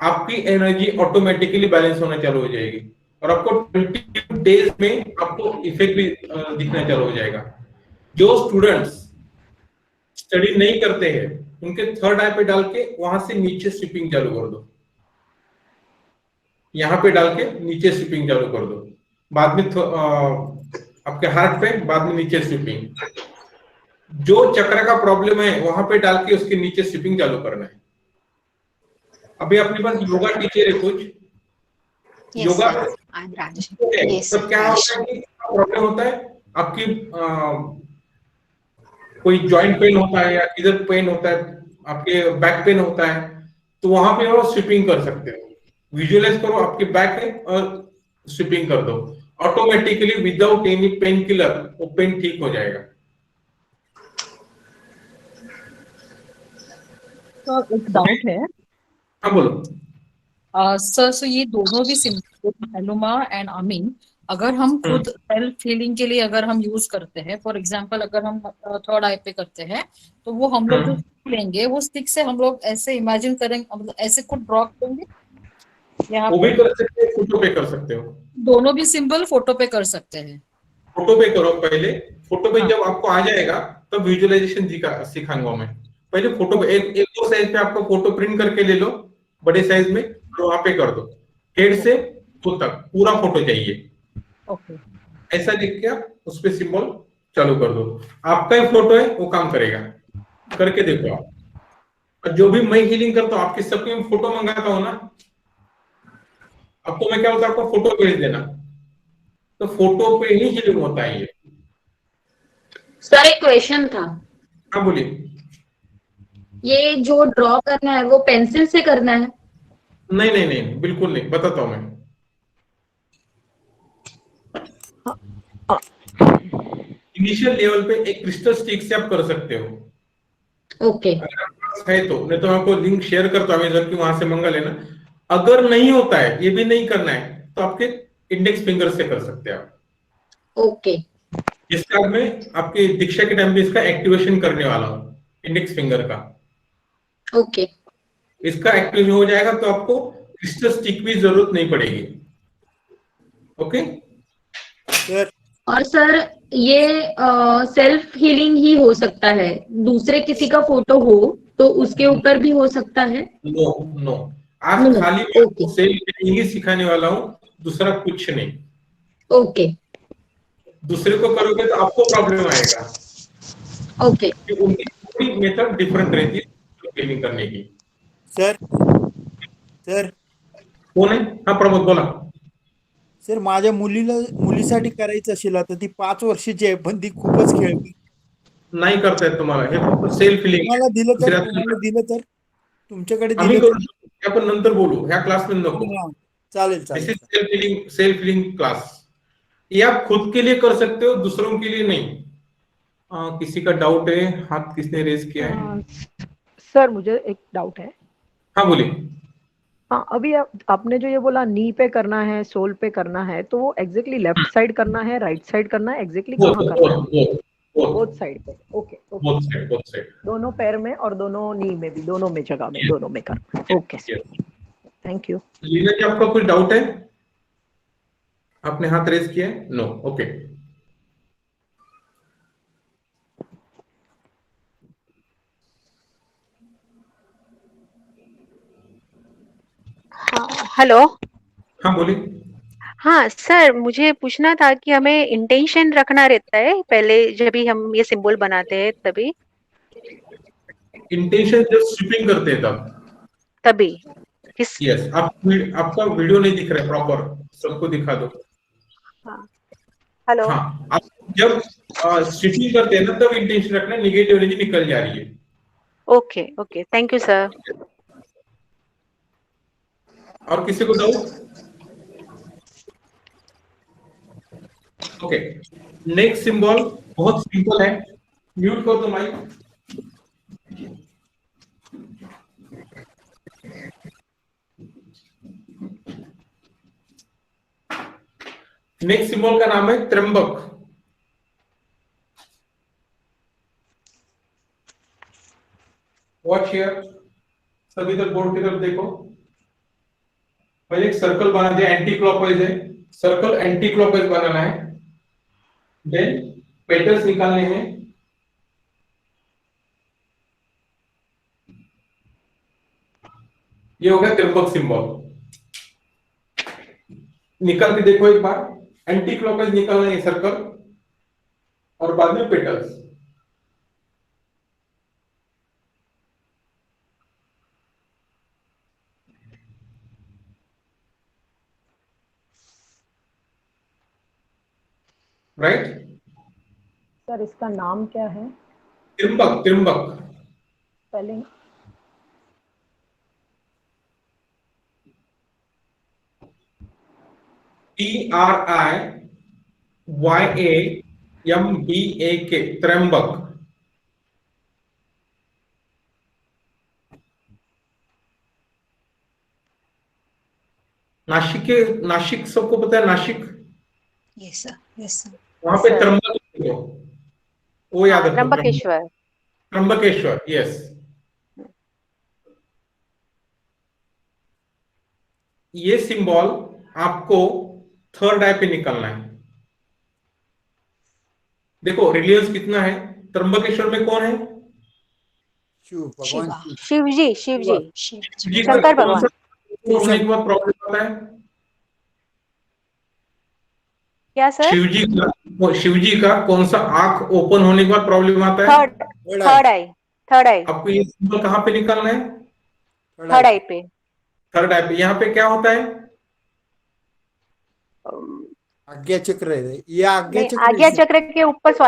आपकी एनर्जी ऑटोमेटिकली बैलेंस होना चालू हो जाएगी, और आपको 20 डेज में आपको इफेक्ट भी दिखना चालू हो जाएगा। जो स्टूडेंट्स स्टडी नहीं करते हैं, उनके थर्ड आई पे डाल के वहां से नीचे स्वीपिंग चालू कर दो। यहां पे डाल के नीचे स्वीपिंग चालू कर दो, बाद में आपके हार्ट पे, बाद में नीचे स्वीपिंग। जो चक्र का प्रॉब्लम है वहां पे डाल के उसके नीचे स्वीपिंग चालू करना है। अभी अपने पास योगा टीचर है कुछ? Yes, yoga sir. I'm Raj. Yes, तब क्या Raj. होता है कि प्रॉब्लम होता है आपकी, कोई जॉइंट पेन होता है या किधर पेन होता है, आपके बैक पेन होता है, तो वहां पे आप स्वीपिंग कर सकते हो। विजुअलाइज करो आपके बैक है और स्वीपिंग कर दो, automatically without any pain killer वो पेन ठीक हो जाएगा। तो एक डाउट है हाँ बोलो। सर, सो ये दोनों भी सिंबल, हेलुमा एंड अमीन, अगर हम खुद सेल्फ हीलिंग के लिए अगर हम यूज करते हैं, फॉर एग्जांपल अगर हम थर्ड आई पे करते हैं, तो वो हम लोग जो stick लेंगे, वो स्टिक से हम लोग ऐसे इमेजिन करेंगे, मतलब ऐसे खुद ड्रॉ करेंगे यहाँ वो भी पे। कर सकते हो, फोटो पे कर सकते हो। दोनों भी सिंबल फोटो पे कर सकते हैं। फोटो पे करो पहले। फोटो पे जब आपको आ जाएगा तब विजुअलाइजेशन सिखाऊंगा मैं। पहले फोटो पे एक दो साइज पे आपको फोटो प्रिंट करके ले लो, बड़े साइज में, और वहां पे कर दो। हेड से फुट तक पूरा फोटो चाहिए। ओके। ऐसा लिख के आप उस पे सिंबल चालू कर दो, आपका ही फोटो है वो काम करेगा, करके देखो आप। और जो भी मैं हीलिंग करता हूँ आपके सबके मैं फोटो मंगाता हूँ ना, आपको मैं क्या बोलता हूँ, आपको फोटो भेज देना, तो फोटो पे ही हीलिंग होता है ये। सर एक क्वेश्चन था, हाँ बोलिए। ये जो ड्रॉ करना है वो पेंसिल से करना है? नहीं नहीं नहीं, बिल्कुल नहीं, बताता हूँ मैं। इनिशियल लेवल पे एक क्रिस्टल स्टिक से आप कर सकते हो, ओके अगर आपके पास है तो, नहीं तो मैं आपको लिंक शेयर करता हूँ अमेजन की, वहां से मंगा लेना। अगर नहीं होता है, ये भी नहीं करना है, तो आपके इंडेक्स फिंगर से कर सकते हैं आप। ओके जिसका मैं आपके दीक्षा के टाइम पे इसका एक्टिवेशन करने वाला हूँ, इंडेक्स फिंगर का। ओके इसका एक्टिवेशन हो जाएगा तो आपको क्रिस्टल स्टिक भी जरूरत नहीं पड़ेगी। ओके सर और सर ये सेल्फ हीलिंग ही हो सकता है, दूसरे किसी का फोटो हो तो उसके ऊपर भी हो सकता है? नो नो, आज नो खाली मैं ओके आपको सेल्फ हीलिंग ही सिखाने वाला हूँ, दूसरा कुछ नहीं। ओके दूसरे को करोगे तो आपको प्रॉब्लम आएगा, ओके कि उनकी पूरी मेथड डिफरेंट रहती है हीलिंग करने की। सर सर कौन है? हाँ प्रमोद बोला। सर माझ्या मुलीसाठी करायचं असेल आता, ती 5 वर्षाची आहे पण ती खूपच खेळते. नाही करतायत तुम्हाला, हे फक्त सेल्फ फिलिंग आहे, तुम्हाला दिलं तर तुमच्याकडे आम्ही दिलं करू तर शकतो, ते आपण नंतर बोलू, ह्या क्लासमध्ये नको। हां, चालेल दिस चालेल इज सेल्फ फिलिंग क्लास, ये आप खुद के लिए कर सकते हो, दूसरों के लिए नहीं। किसी का डाउट है? हाथ किसने रेज किया है? सर मुझे एक डाउट है। हाँ बोलिए। हाँ, अभी आपने जो ये बोला नी पे करना है, सोल पे करना है, तो वो एग्जैक्टली लेफ्ट साइड करना है, राइट साइड करना है, एग्जैक्टली कहाँ करना है? बोथ साइड पे। Okay okay, both side. दोनों पैर में और दोनों नी में भी, दोनों में जगह में, दोनों में करना है। Okay sir, thank you. Leena ji आपका कोई डाउट है? आपने हाथ रेज किया है? No, okay. हाँ हेलो। हाँ बोलिए। हाँ सर, मुझे पूछना था कि हमें इंटेंशन रखना रहता है पहले जब भी हम ये सिंबल बनाते हैं तभी? इंटेंशन जब स्वीपिंग करते हैं तब। तभी किस? यस, आपका वीडियो नहीं दिख रहा है प्रॉपर, सबको दिखा दो। हाँ हेलो। हाँ, आप जब स्विचिंग करते हैं ना तब इंटेंशन रखना, निगेटिव एनर्जी निकल जा रही है। Okay okay, thank you sir. और किसी को डाउट? ओके, नेक्स्ट सिंबल बहुत सिंपल है, म्यूट कर दो माइक। नेक्स्ट सिंबल का नाम है त्र्यंबक। वॉच हियर, सभी इधर बोर्ड की तरफ देखो। पहले एक सर्कल बना दिया, एंटी क्लॉकवाइज है, सर्कल एंटी क्लॉकवाइज बनाना है, देन पेटल्स निकालने हैं। ये हो गया त्रिभुज सिंबल। निकाल के देखो एक बार, एंटी क्लॉकवाइज निकालना है सर्कल और बाद में पेटल्स। राइट? सर इसका नाम क्या है? त्रिम्बक, त्रिम्बक। स्पेलिंग? TRIYAMBAK, त्र्यंबक। नासिक सबको पता है, Nashik? Yes sir, yes sir. वहां पे सर त्र्यंबक लिखो, वो याद रखो, त्र्यंबकेश्वर। त्र्यंबकेश्वर, यस। ये सिंबल आपको थर्ड आई पे निकलना है। देखो रिलीजियंस कितना है, त्र्यंबकेश्वर में कौन है? शिव भगवान शिवा, शिव. शिवजी शिवजी। शिव, जी, शंकर कौन भगवान। सा होने के बाद प्रॉब्लम आता है? क्या सर? शिवजी का कौन सा आंख ओपन होने के बाद प्रॉब्लम आता है? थर्ड आई। थर्ड आई। आपको ये सिंबल कहाँ पे निकालना है? थर्ड आई पे। थर्ड आई पे। यहाँ पे क्या होता है? आज्ञा चक्र है ये, आज्ञा नहीं, चक्र आज्ञा चक्र के ऊपर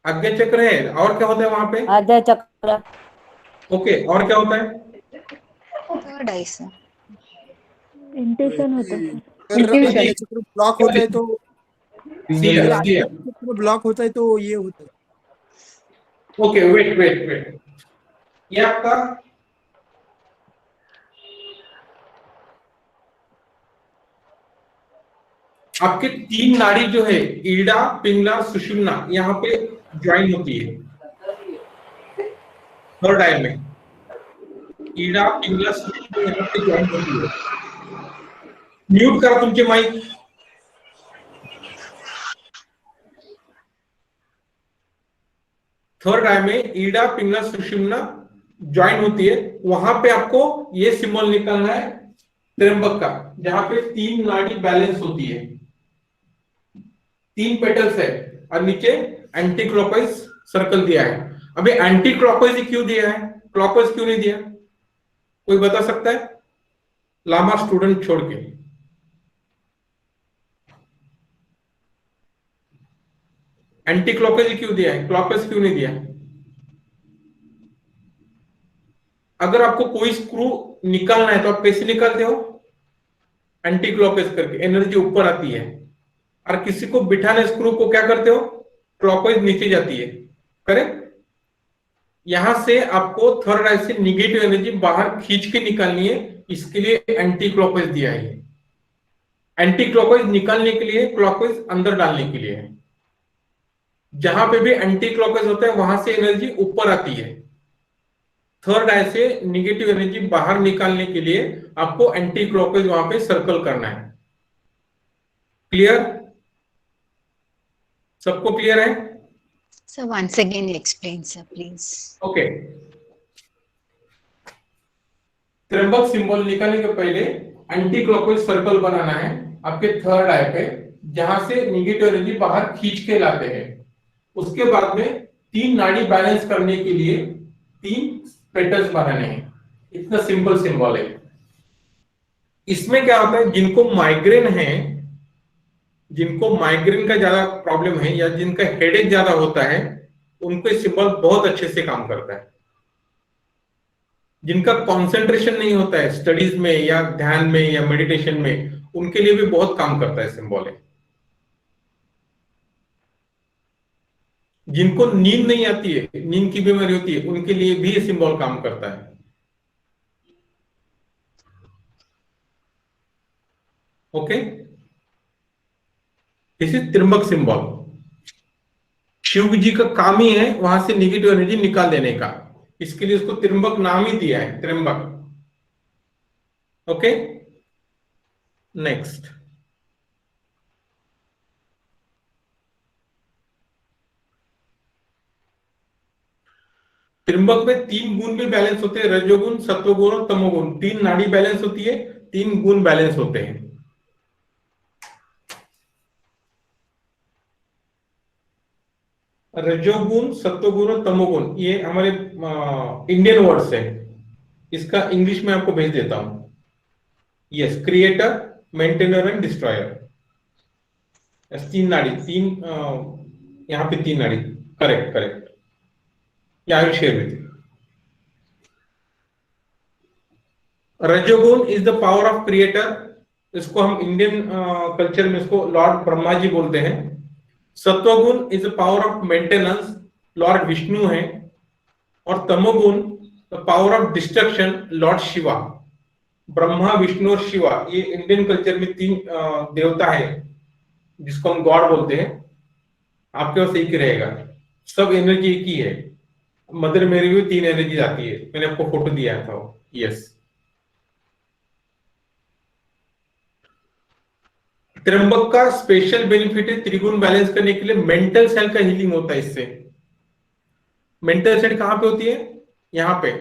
आज्ञा चक्र है। और क्या होता है वहां पे? आज्ञा चक्र। ओके, और क्या होता है? थर्ड आई सर। इंटेंशन होता है। अगर आज्ञा चक्र ब्लॉक होता है तो क्लियर। ब्लॉक होता है तो ये होता है। Okay, wait. ये आपका आपके 3 नाड़ी जो है, ईडा, पिंगला, सुषुम्ना, यहाँ पे ज्वाइन होती है थर्ड आई में। ईडा, पिंगला, सुषुम्ना यहाँ पे ज्वाइन होती है। म्यूट करा तुमचे माइक। थर्ड आई में ईडा, पिंगला, सुषुम्ना ज्वाइन होती है। वहां पे आपको ये सिंबल निकालना है त्र्यंबक का, जहां पे 3 नाड़ी बैलेंस होती है, 3 पेटल्स है और नीचे एंटी क्लॉकवाइज सर्कल दिया है। अभी एंटी क्लॉकवाइज ही क्यों दिया है, क्लॉकवाइज क्यों नहीं दिया? कोई बता सकता है? लामा स्टूडेंट छोड़ के। एंटी क्लॉकवाइज क्यों दिया है, क्लॉकवाइज क्यों नहीं दिया? अगर आपको कोई स्क्रू निकालना है तो आप कैसे निकालते हो? एंटी क्लॉकवाइज करके, एनर्जी ऊपर आती है। और किसी को बिठाने स्क्रू को क्या करते हो? क्लॉकवाइज नीचे जाती है। करेक्ट? यहां से आपको थर्ड आई से निगेटिव एनर्जी बाहर खींच के निकालनी है, इसके लिए एंटी क्लॉकवाइज दिया है। एंटी क्लॉकवाइज निकालने के लिए, क्लॉकवाइज अंदर डालने के लिए है। जहां पे भी एंटी क्लॉकवाइज होता है वहां से एनर्जी ऊपर आती है। थर्ड आई से निगेटिव एनर्जी बाहर निकालने के लिए आपको एंटी क्लॉकवाइज वहां पे सर्कल करना है। क्लियर? सबको क्लियर है? So once again you explain, sir, please. Okay. Trimbak symbol निकालने के पहले एंटी क्लॉकवाइज सर्कल बनाना है आपके थर्ड आई पे, जहां से निगेटिव एनर्जी बाहर खींच के लाते हैं। उसके बाद में 3 नाड़ी बैलेंस करने के लिए 3 पेटल्स बनाने हैं। इतना सिंपल सिंबल है। इसमें क्या होता है, जिनको माइग्रेन है, जिनको माइग्रेन का ज्यादा प्रॉब्लम है या जिनका हेडेक ज्यादा होता है, उनको सिंबल बहुत अच्छे से काम करता है। जिनका कंसंट्रेशन नहीं होता है स्टडीज में या ध्यान में या मेडिटेशन में, उनके लिए भी बहुत काम करता है सिंबल है। जिनको नींद नहीं आती है, नींद की बीमारी होती है, उनके लिए भी ये सिंबल काम करता है। Okay, this is Tryambak symbol. Shiv ji का काम ही है वहां से निगेटिव एनर्जी निकाल देने का, इसके लिए उसको त्र्यंबक नाम ही दिया है, त्र्यंबक। Okay, next. त्र्यंबक में 3 गुण भी बैलेंस होते हैं, रजोगुण, सत्वगुण और तमोगुण। 3 नाड़ी बैलेंस होती है, 3 गुण बैलेंस होते हैं। रजोगुण, सत्वगुण और तमोगुण, ये हमारे इंडियन वर्ड्स है। इसका इंग्लिश में आपको भेज देता हूं। Yes, creator, maintainer and destroyer. 3 नाड़ी, 3 यहाँ पे 3 नाड़ी। Correct correct. I will share with you. Rajoguna is the power of creator. इसको हम इंडियन कल्चर में इसको लॉर्ड ब्रह्मा जी बोलते हैं। सत्वगुण is the power of maintenance, Lord Vishnu है। और तमोगुण the power of destruction, Lord Shiva. Brahma, Vishnu और शिवा, ये इंडियन कल्चर में 3 देवता है जिसको हम गॉड बोलते हैं। आपके पास एक ही रहेगा, सब एनर्जी एक ही है। मदर मेरी भी 3 एनर्जी आती है, मैंने आपको फोटो दिया था। यस, त्र्यंबक का स्पेशल बेनिफिट है त्रिगुण बैलेंस करने के लिए। मेंटल सेल का हीलिंग होता है इससे। मेंटल सेल कहां पे होती है? यहाँ पे।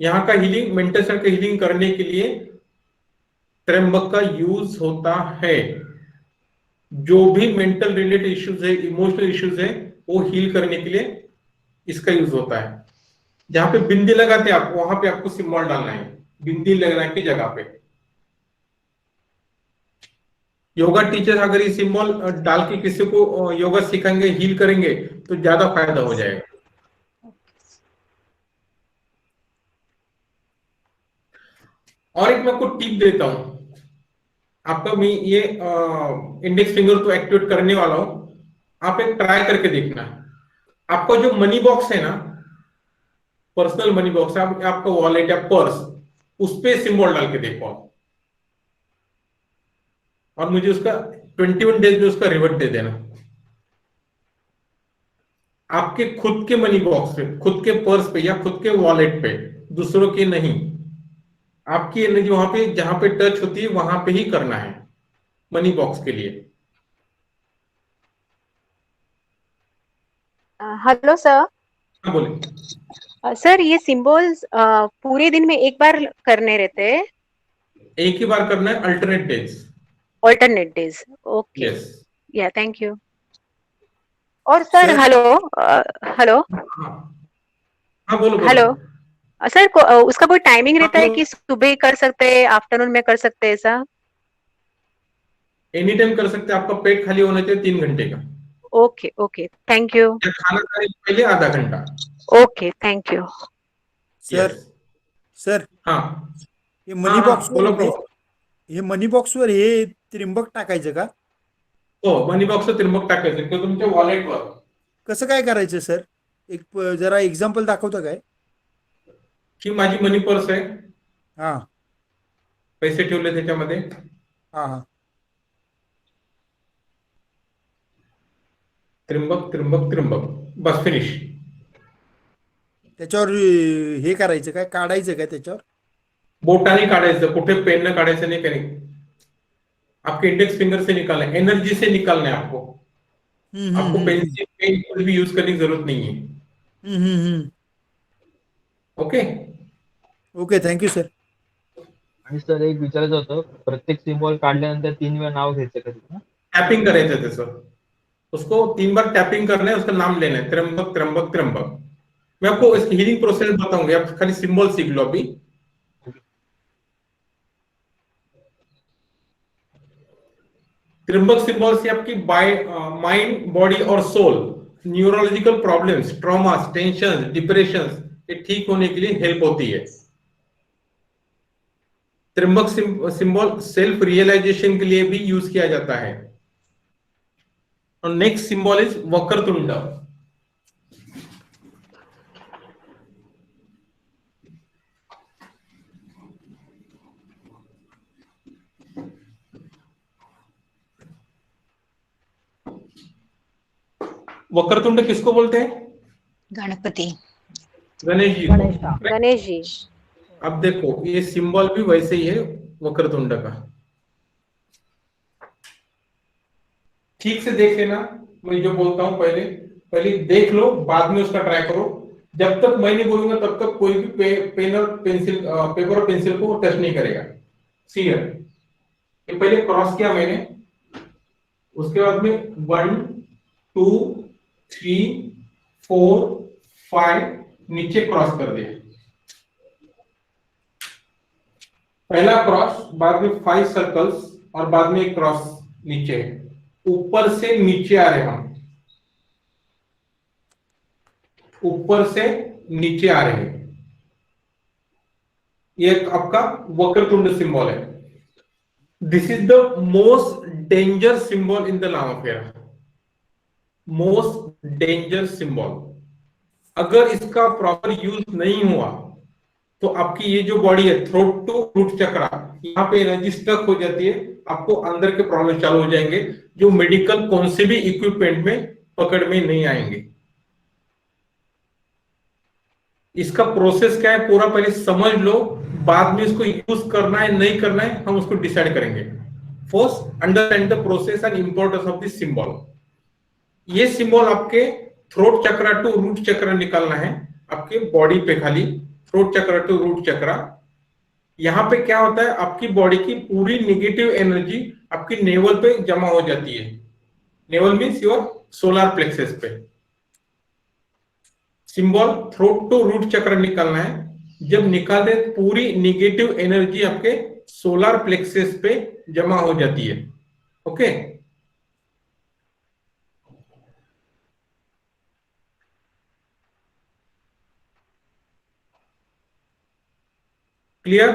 यहाँ का हीलिंग, मेंटल सेल का हीलिंग करने के लिए त्र्यंबक का यूज होता है। जो भी मेंटल रिलेटेड इश्यूज है, इमोशनल इश्यूज है, वो हील करने के लिए इसका यूज होता है। जहां पे बिंदी लगाते हैं आप, वहां पे आपको सिंबल डालना है, बिंदी लगाने की जगह पे। योगा टीचर अगर ये सिंबल डाल के किसी को योगा सिखाएंगे, हील करेंगे, तो ज्यादा फायदा हो जाएगा। और एक मैं आपको टिप देता हूं, आपका मैं ये इंडेक्स फिंगर तो एक्टिवेट करने वाला हूं, आप एक ट्राई करके देखना। आपका जो मनी बॉक्स है ना, पर्सनल मनी बॉक्स है, आपका वॉलेट या पर्स, उस पे सिंबल डाल के देखो आप, और मुझे उसका 21 डेज में उसका रिवर्ट दे देना। आपके खुद के मनी बॉक्स पे, खुद के पर्स पे या खुद के वॉलेट पे, दूसरों के नहीं। आपकी एनर्जी वहां पे जहां पे टच होती है वहां पे ही करना है, मनी बॉक्स के लिए। Hello sir. हाँ बोलिए। सर ये सिंबल्स पूरे दिन में एक बार करने रहते हैं? एक ही बार करना है, alternate days. Alternate days, okay. Yes. या थैंक यू। और सर सर हेलो, हेलो हाँ बोलो बोलो। हेलो सर, उसका कोई टाइमिंग रहता है बोलो। कि सुबह कर सकते हैं, आफ्टरनून में कर सकते हैं ऐसा? एनी टाइम कर सकते हैं, आपका पेट खाली होना चाहिए 3 घंटे का, ओके ओके, थैंक यू। या खाना खाने से पहले आधा घंटा। Okay, thank you. Sir yes. Sir हाँ हे हाँ मनी हाँ बॉक्सवर बोलो ब्रो। हे मनी बॉक्सवर हे त्रिंबक टाकायचं का? हो, मनी बॉक्स त्रिंबक टाकायचं किंवा तुमच्या वॉलेटवर। कसं काय करायचं सर? एक जरा एक्झाम्पल दाखवता काय? ही माझी मनी पर्स आहे, हा पैसे ठेवले त्याच्यामध्ये। हा हा त्रिंबक त्रिंबक त्रिंबक, बस फिनिश। त्याच्यावर हे करायचं काय, काढायचं काय त्याच्यावर? बोटाने काढायचं, कुठे पेन न काढायचं नाही, काही नाही। आपके इंडेक्स फिंगर से निकालना है, एनर्जी से निकालना है आपको। आपको पेंसिल पेन कुछ भी यूज करने की जरूरत नहीं है। Okay okay, thank you sir. आणि सर एक विचारायचं होतं, प्रत्येक सिम्बॉल काढल्यानंतर 3 वेळा नाव घ्यायचं का तिथं? टैपिंग करायचं आहे त्याचं, उसको 3 बार टैपिंग करना है, उसका नाम लेना है, त्र्यंबक त्र्यंबक त्र्यंबक। मैं आपको इसकी हीलिंग प्रोसेस बताऊंगा, आप खाली सिंबल सीख लो अभी। त्रिंबक सिंबल से आपकी माइंड, बॉडी और soul, neurological problems, traumas, tension, depression, ये ठीक होने के लिए हेल्प होती है। त्रिंबक सिंबल सेल्फ रियलाइजेशन के लिए भी यूज किया जाता है। और next symbol is Vakratund. Vakratund किसको बोलते हैं? गणपति। गणेश जी को। गणेश जी। अब देखो ये सिंबल भी वैसे ही है वक्रतुंड का, ठीक से देख लेना। मैं जो बोलता हूं पहले देख लो, बाद में उसका ट्राई करो। जब तक मैं नहीं बोलूंगा तब तक कोई भी पेन और पेंसिल, पेपर और पेंसिल को टच नहीं करेगा। सी हियर, ये पहले क्रॉस किया मैंने, उसके बाद में 1 2 3 4 5 नीचे क्रॉस कर दिया। पहला क्रॉस, बाद में 5 सर्कल्स, और बाद में एक क्रॉस नीचे। ऊपर से नीचे आ रहे हम, ऊपर से नीचे आ रहे हैं। ये आपका वक्रतुंड सिंबल है। This is the most danger symbol in the Lamafera, most danger symbol. अगर इसका प्रॉपर यूज नहीं हुआ तो आपकी ये जो बॉडी है, थ्रोट टू रूट चक्रा, यहाँ पे एनर्जी स्टक हो जाती है, आपको अंदर के प्रॉब्लम चालू हो जाएंगे, जो मेडिकल कौन से भी इक्विपमेंट में पकड़ में नहीं आएंगे। इसका प्रोसेस क्या है पूरा पहले समझ लो, बाद में इसको यूज करना है नहीं करना है हम उसको डिसाइड करेंगे। First understand the process and importance of this symbol. ये सिंबल आपके थ्रोट चक्रा टू रूट चक्रा निकालना है, आपके बॉडी पे खाली थ्रोट चक्रा टू रूट चक्रा। यहां पे क्या होता है, आपकी बॉडी की पूरी नेगेटिव एनर्जी आपकी नेवल पे जमा हो जाती है। Naval means your solar plexus पे। सिंबल थ्रोट टू रूट चक्र निकालना है। जब निकालते पूरी निगेटिव एनर्जी आपके सोलर प्लेक्सस पे जमा हो जाती है। Okay, clear?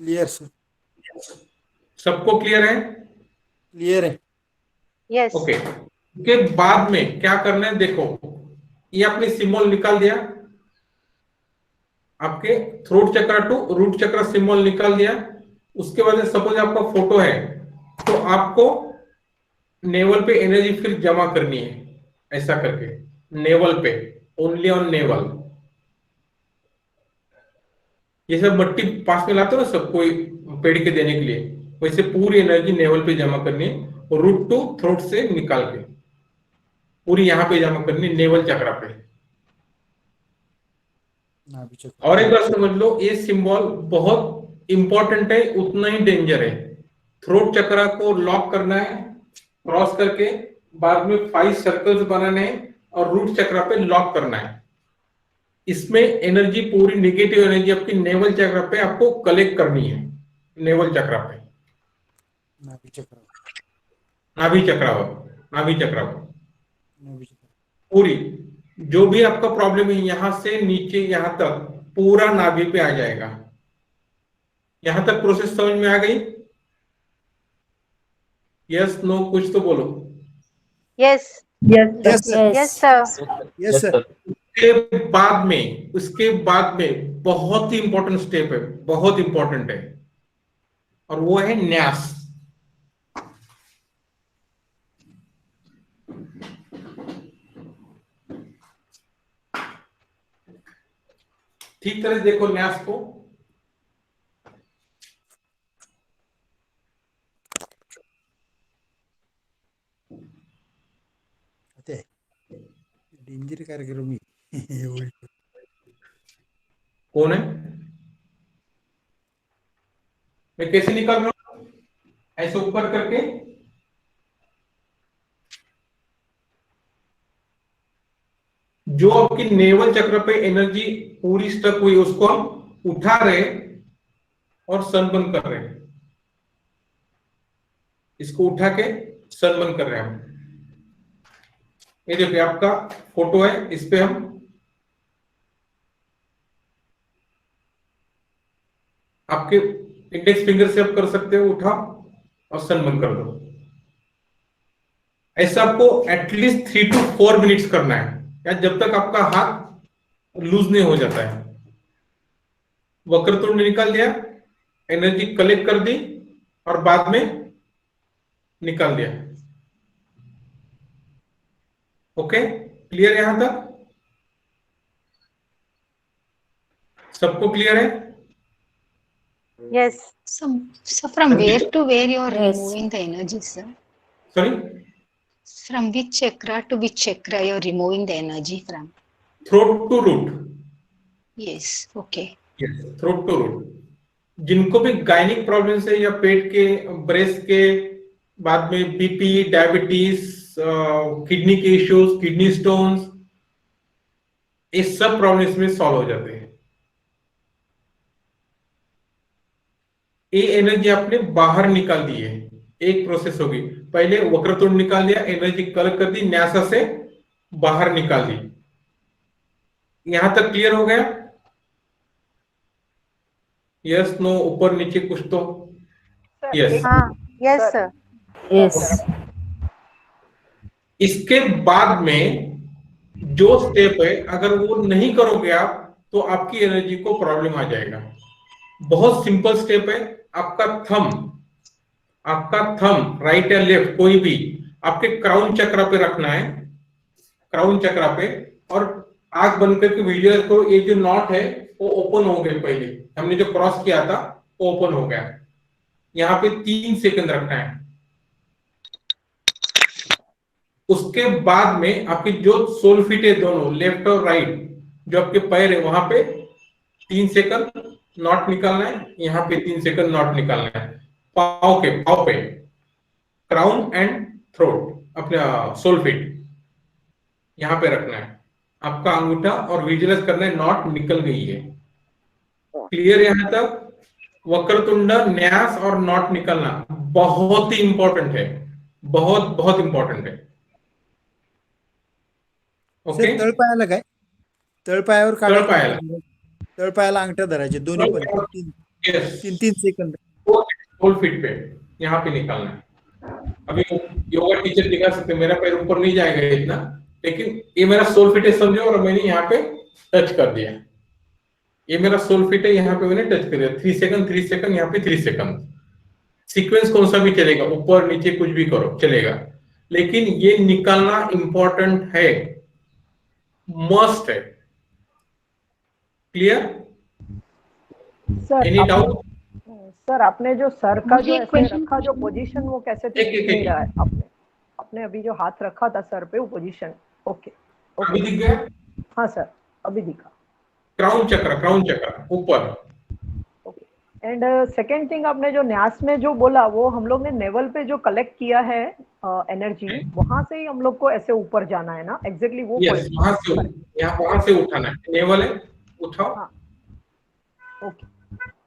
क्लियर सर, सबको क्लियर है? क्लियर है। यस ओके, के बाद में क्या करना है, देखो ये आपने सिंबल निकाल दिया, आपके थ्रोट चक्र टू रूट चक्र सिंबल निकाल दिया। उसके बाद सपोज आपका फोटो है, तो आपको नेवल पे एनर्जी फिर जमा करनी है, ऐसा करके नेवल पे, ओनली ऑन नेवल। ये सब मट्टी पास में लाते हो ना सब कोई पेड़ के देने के लिए, वैसे पूरी एनर्जी नेवल पे जमा करनी है और रूट टू थ्रोट से निकाल के पूरी यहाँ पे जमा करनी, नेवल चक्र पे। नाभि चक्र। और एक बार समझ लो, ये सिंबल बहुत इंपॉर्टेंट है, उतना ही डेंजर है। थ्रोट चक्र को लॉक करना है क्रॉस करके, बाद में 5 सर्कल्स बनाने हैं और रूट चक्र पे लॉक करना है। इसमें एनर्जी, पूरी नेगेटिव एनर्जी आपकी नेवल चक्र पे आपको कलेक्ट करनी है, नेवल चक्र पे, नाभि चक्र। नाभि चक्र, नाभि चक्र नाभि चक्र। पूरी जो भी आपका प्रॉब्लम है यहां से नीचे यहां तक पूरा नाभि पे आ जाएगा। यहां तक प्रोसेस समझ में आ गई? यस नो कुछ तो बोलो। Yes yes sir, yes sir yes sir. उसके बाद में बहुत ही इंपॉर्टेंट स्टेप है, बहुत इंपॉर्टेंट है, और वो है न्यास। ठीक तरह से देखो न्यास को। अते डेंजर कार्यक्रम ही कौन है? मैं कैसे निकाल रहा हूं? ऐसे ऊपर करके, जो आपकी नेवल चक्र पे एनर्जी पूरी स्टक हुई उसको हम उठा रहे और सनबर्न कर रहे हैं। इसको उठा के सनबर्न कर रहे हैं हम। ये देखिए आपका फोटो है, इस पे हम आपके इंडेक्स फिंगर से आप कर सकते हो, उठा और सनबर्न कर दो। ऐसा आपको एटलीस्ट 3 to 4 मिनट्स करना है, या जब तक आपका हाथ लूज नहीं हो जाता है। वक्रतुंड निकाल दिया, एनर्जी कलेक्ट कर दी और बाद में निकाल दिया। ओके, क्लियर यहां तक? सबको क्लियर है? Yes So from where to where you are removing the energy, sir? Sorry, From which chakra to which chakra you are removing the energy from? Throat to root. Yes, okay. Throat to root. जिनको भी गायनिक प्रॉब्लम्स है, या पेट के, ब्रेस्ट के, बाद में बीपी, डायबिटीज, किडनी के इश्यूज, किडनी स्टोन्स, ये सब प्रॉब्लम्स में सॉल्व हो जाते हैं। ये एनर्जी आपने बाहर निकाल दी है, एक प्रोसेस होगी। पहले वक्रतुंड निकाल दिया, एनर्जी कलेक्ट कर दी, न्यासा से बाहर निकाल दी। यहां तक क्लियर हो गया? यस नो, ऊपर नीचे कुछ तो? यस। हाँ यस सर यस इसके बाद में जो स्टेप है, अगर वो नहीं करोगे आप, तो आपकी एनर्जी को प्रॉब्लम आ जाएगा। बहुत सिंपल स्टेप है। आपका थंब राइट या लेफ्ट कोई भी आपके क्राउन चक्र पे रखना है, क्राउन चक्र पे, और आंख बंद करके विजुअलाइज करो। ये जो नॉट है वो ओपन हो गए, पहले हमने जो क्रॉस किया था वो ओपन हो गया। यहाँ पे 3 सेकंड रखना है। उसके बाद में आपकी जो सोल फिट है, दोनों लेफ्ट और राइट, जो आपके पैर है, वहां पे 3 सेकंड नॉट निकालना है, यहाँ पे 3 सेकंड नॉट निकालना है। पाव पे क्राउन एंड थ्रोट अपने सोलफिट यहां पे रखना है आपका अंगूठा और विजुअलाइज करना है नॉट निकल गई है। क्लियर यहां तक? वक्रतुंड न्यास और नॉट निकलना बहुत ही इंपॉर्टेंट है, बहुत बहुत इंपॉर्टेंट है। ओके सर तळपायाला काय? तळपायावर काढायचं तळपायाला तळपायाला अंगठा धरायचे दोन्ही पण तीन यस 3 सेकंद. सोलफिट पे यहाँ पे निकालना है। अभी योगा टीचर दिखा सकते हैं, मेरा पैर ऊपर नहीं जाएगा इतना, लेकिन ये मेरा सोलफिट है समझो, और मैंने यहाँ पे टच कर दिया। ये मेरा सोलफिट है, यहाँ पे मैंने टच कर दिया। 3 सेकंड यहाँ पे 3 सेकंड। सीक्वेंस कौन सा भी चलेगा, ऊपर नीचे कुछ भी करो चलेगा, लेकिन ये निकालना इंपॉर्टेंट है, मस्ट है। Clear? Sir any doubt? Sir आपने जो सर का मुझे जो एक ऐसे question रखा जो पोजीशन वो कैसे एक- दिख नहीं रहा है आपने आपने अभी जो हाथ रखा था सर पे वो पोजीशन ओके अभी ओके दिख गया? हाँ सर अभी दिखा क्राउन चक्र ऊपर। ओके एंड सेकेंड थिंग आपने जो न्यास में जो बोला वो हम लोग ने नेवल पे जो कलेक्ट किया है एनर्जी वहां से ही हम लोग को ऐसे ऊपर जाना है ना एग्जैक्टली वो यस point? वहां से यहाँ वहां से उठाना है। नेवल है, उठाओ। हाँ ओके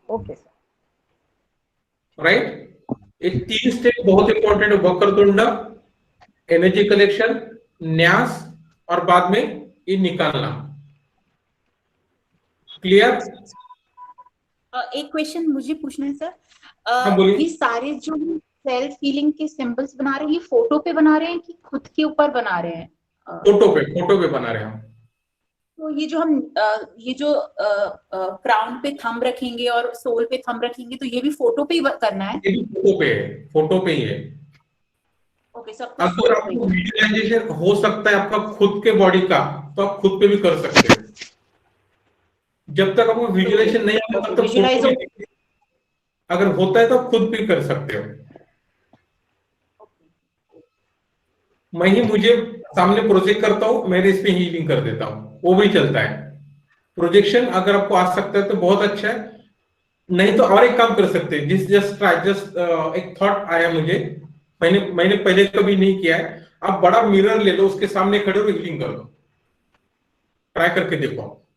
ओके सर राइट? ये 3 स्टेप बहुत इंपॉर्टेंट है, वक्रतुंड, एनर्जी कलेक्शन, न्यास और बाद में ये निकालना। क्लियर? एक क्वेश्चन मुझे पूछना है सर। हाँ, बोलिए। ये सारे जो सेल्फ फीलिंग के सिंबल्स बना रहे हैं, ये फोटो पे बना रहे हैं कि खुद के ऊपर बना रहे हैं? फोटो पे बना रहे हैं हम। तो ये जो हम ये जो क्राउन पे थंब रखेंगे और सोल पे थंब रखेंगे, तो ये भी फोटो पे ही करना है? ये भी फोटो पे ही है। ओके, सब अगर कुछ आपको विजुअलाइजेशन हो सकता है आपका खुद के बॉडी का, तो आप खुद पे भी कर सकते हैं। जब तक आपको विजुअलाइजेशन नहीं आता तब तक Visualize photo भी- अगर होता है तो आप खुद भी कर सकते हो। मैं ही मुझे सामने प्रोजेक्ट करता हूँ, मैंने इस पे हीलिंग कर देता हूँ, वो भी चलता है। प्रोजेक्शन अगर आपको आ सकता है तो बहुत अच्छा है, नहीं तो और एक काम कर सकते हैं। जस्ट एक थॉट आया मुझे, मैंने पहले कभी नहीं किया है। आप बड़ा मिरर ले लो, उसके सामने खड़े हो हीलिंग कर लो, ट्राई करके देखो।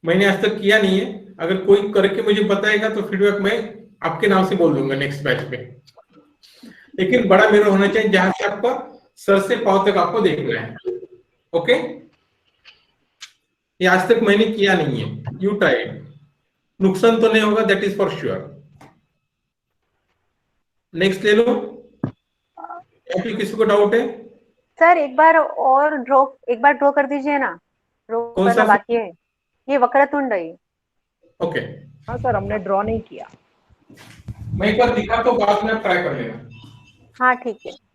मैंने आज तक किया नहीं है, अगर कोई करके मुझे बताएगा तो फीडबैक मैं आपके नाम से बोल दूंगा नेक्स्ट बैच में। लेकिन बड़ा मिरर होना चाहिए जहां से आपका सर से पांव तक आपको देखना है। ओके, ये आज तक मैंने किया नहीं है, यू ट्राई। नुकसान तो नहीं होगा, that is for sure. Next ले लो। अभी किसी को डाउट है? सर एक बार ड्रॉ कर दीजिए ना, ड्रॉ कौन करना सा? बाकी है, ये वक्रतुंड है। ओके, हाँ सर हमने ड्रॉ नहीं किया। मैं एक बार दिखा तो बाद में आप ट्राई कर लेना। हाँ ठीक है।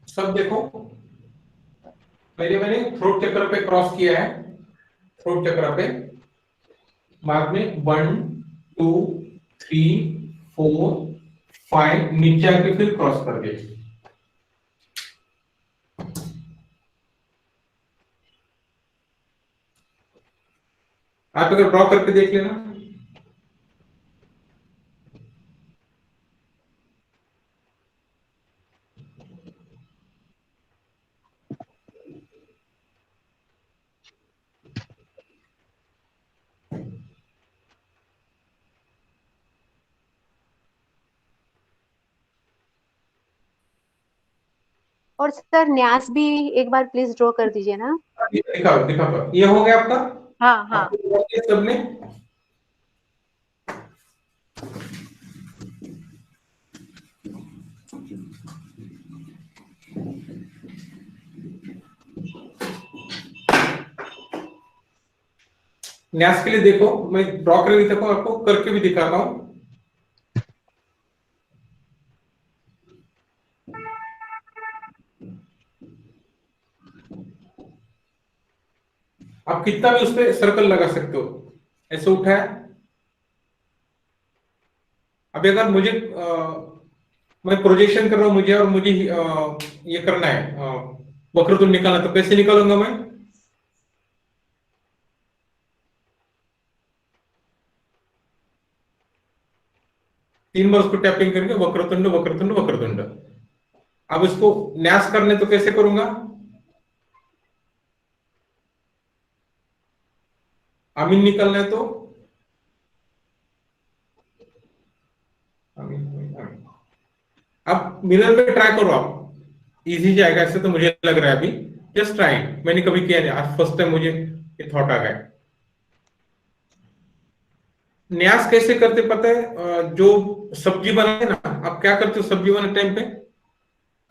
सब देखो, मैंने थ्रोट चक्र पे क्रॉस किया है, थ्रोट चक्र पे बाद में 1 2 3 4 5 नीचे आके फिर क्रॉस कर दिए। आप अगर ड्रॉ करके देख लेना। और सर न्यास भी एक बार प्लीज ड्रॉ कर दीजिए ना। दिखा ये हो गया आपका। हाँ हाँ आपको draw किया सबने। न्यास के लिए देखो, मैं ड्रॉ करके भी देखो, आपको करके भी दिखाता हूं। आप कितना भी उस पर सर्कल लगा सकते हो। ऐसे उठाया, अभी अगर मुझे मैं प्रोजेक्शन कर रहा हूं मुझे और मुझे ये करना है वक्रतुंड निकालना, तो कैसे निकालूंगा मैं? तीन बार उसको टैपिंग करके वक्रतुंड वक्रतुंड वक्रतुंड। अब इसको न्यास करने तो कैसे करूंगा? अमीन निकलना है तो अमीन, अमीन। अब मिरर में ट्राई करो आप, इजी जाएगा ऐसे तो मुझे लग रहा है अभी। जस्ट ट्राई, मैंने कभी किया नहीं, आज फर्स्ट टाइम मुझे ये थॉट आ गया। न्यास कैसे करते पता है? जो सब्जी बनाए ना, आप क्या करते हो सब्जी बनाने टाइम पे?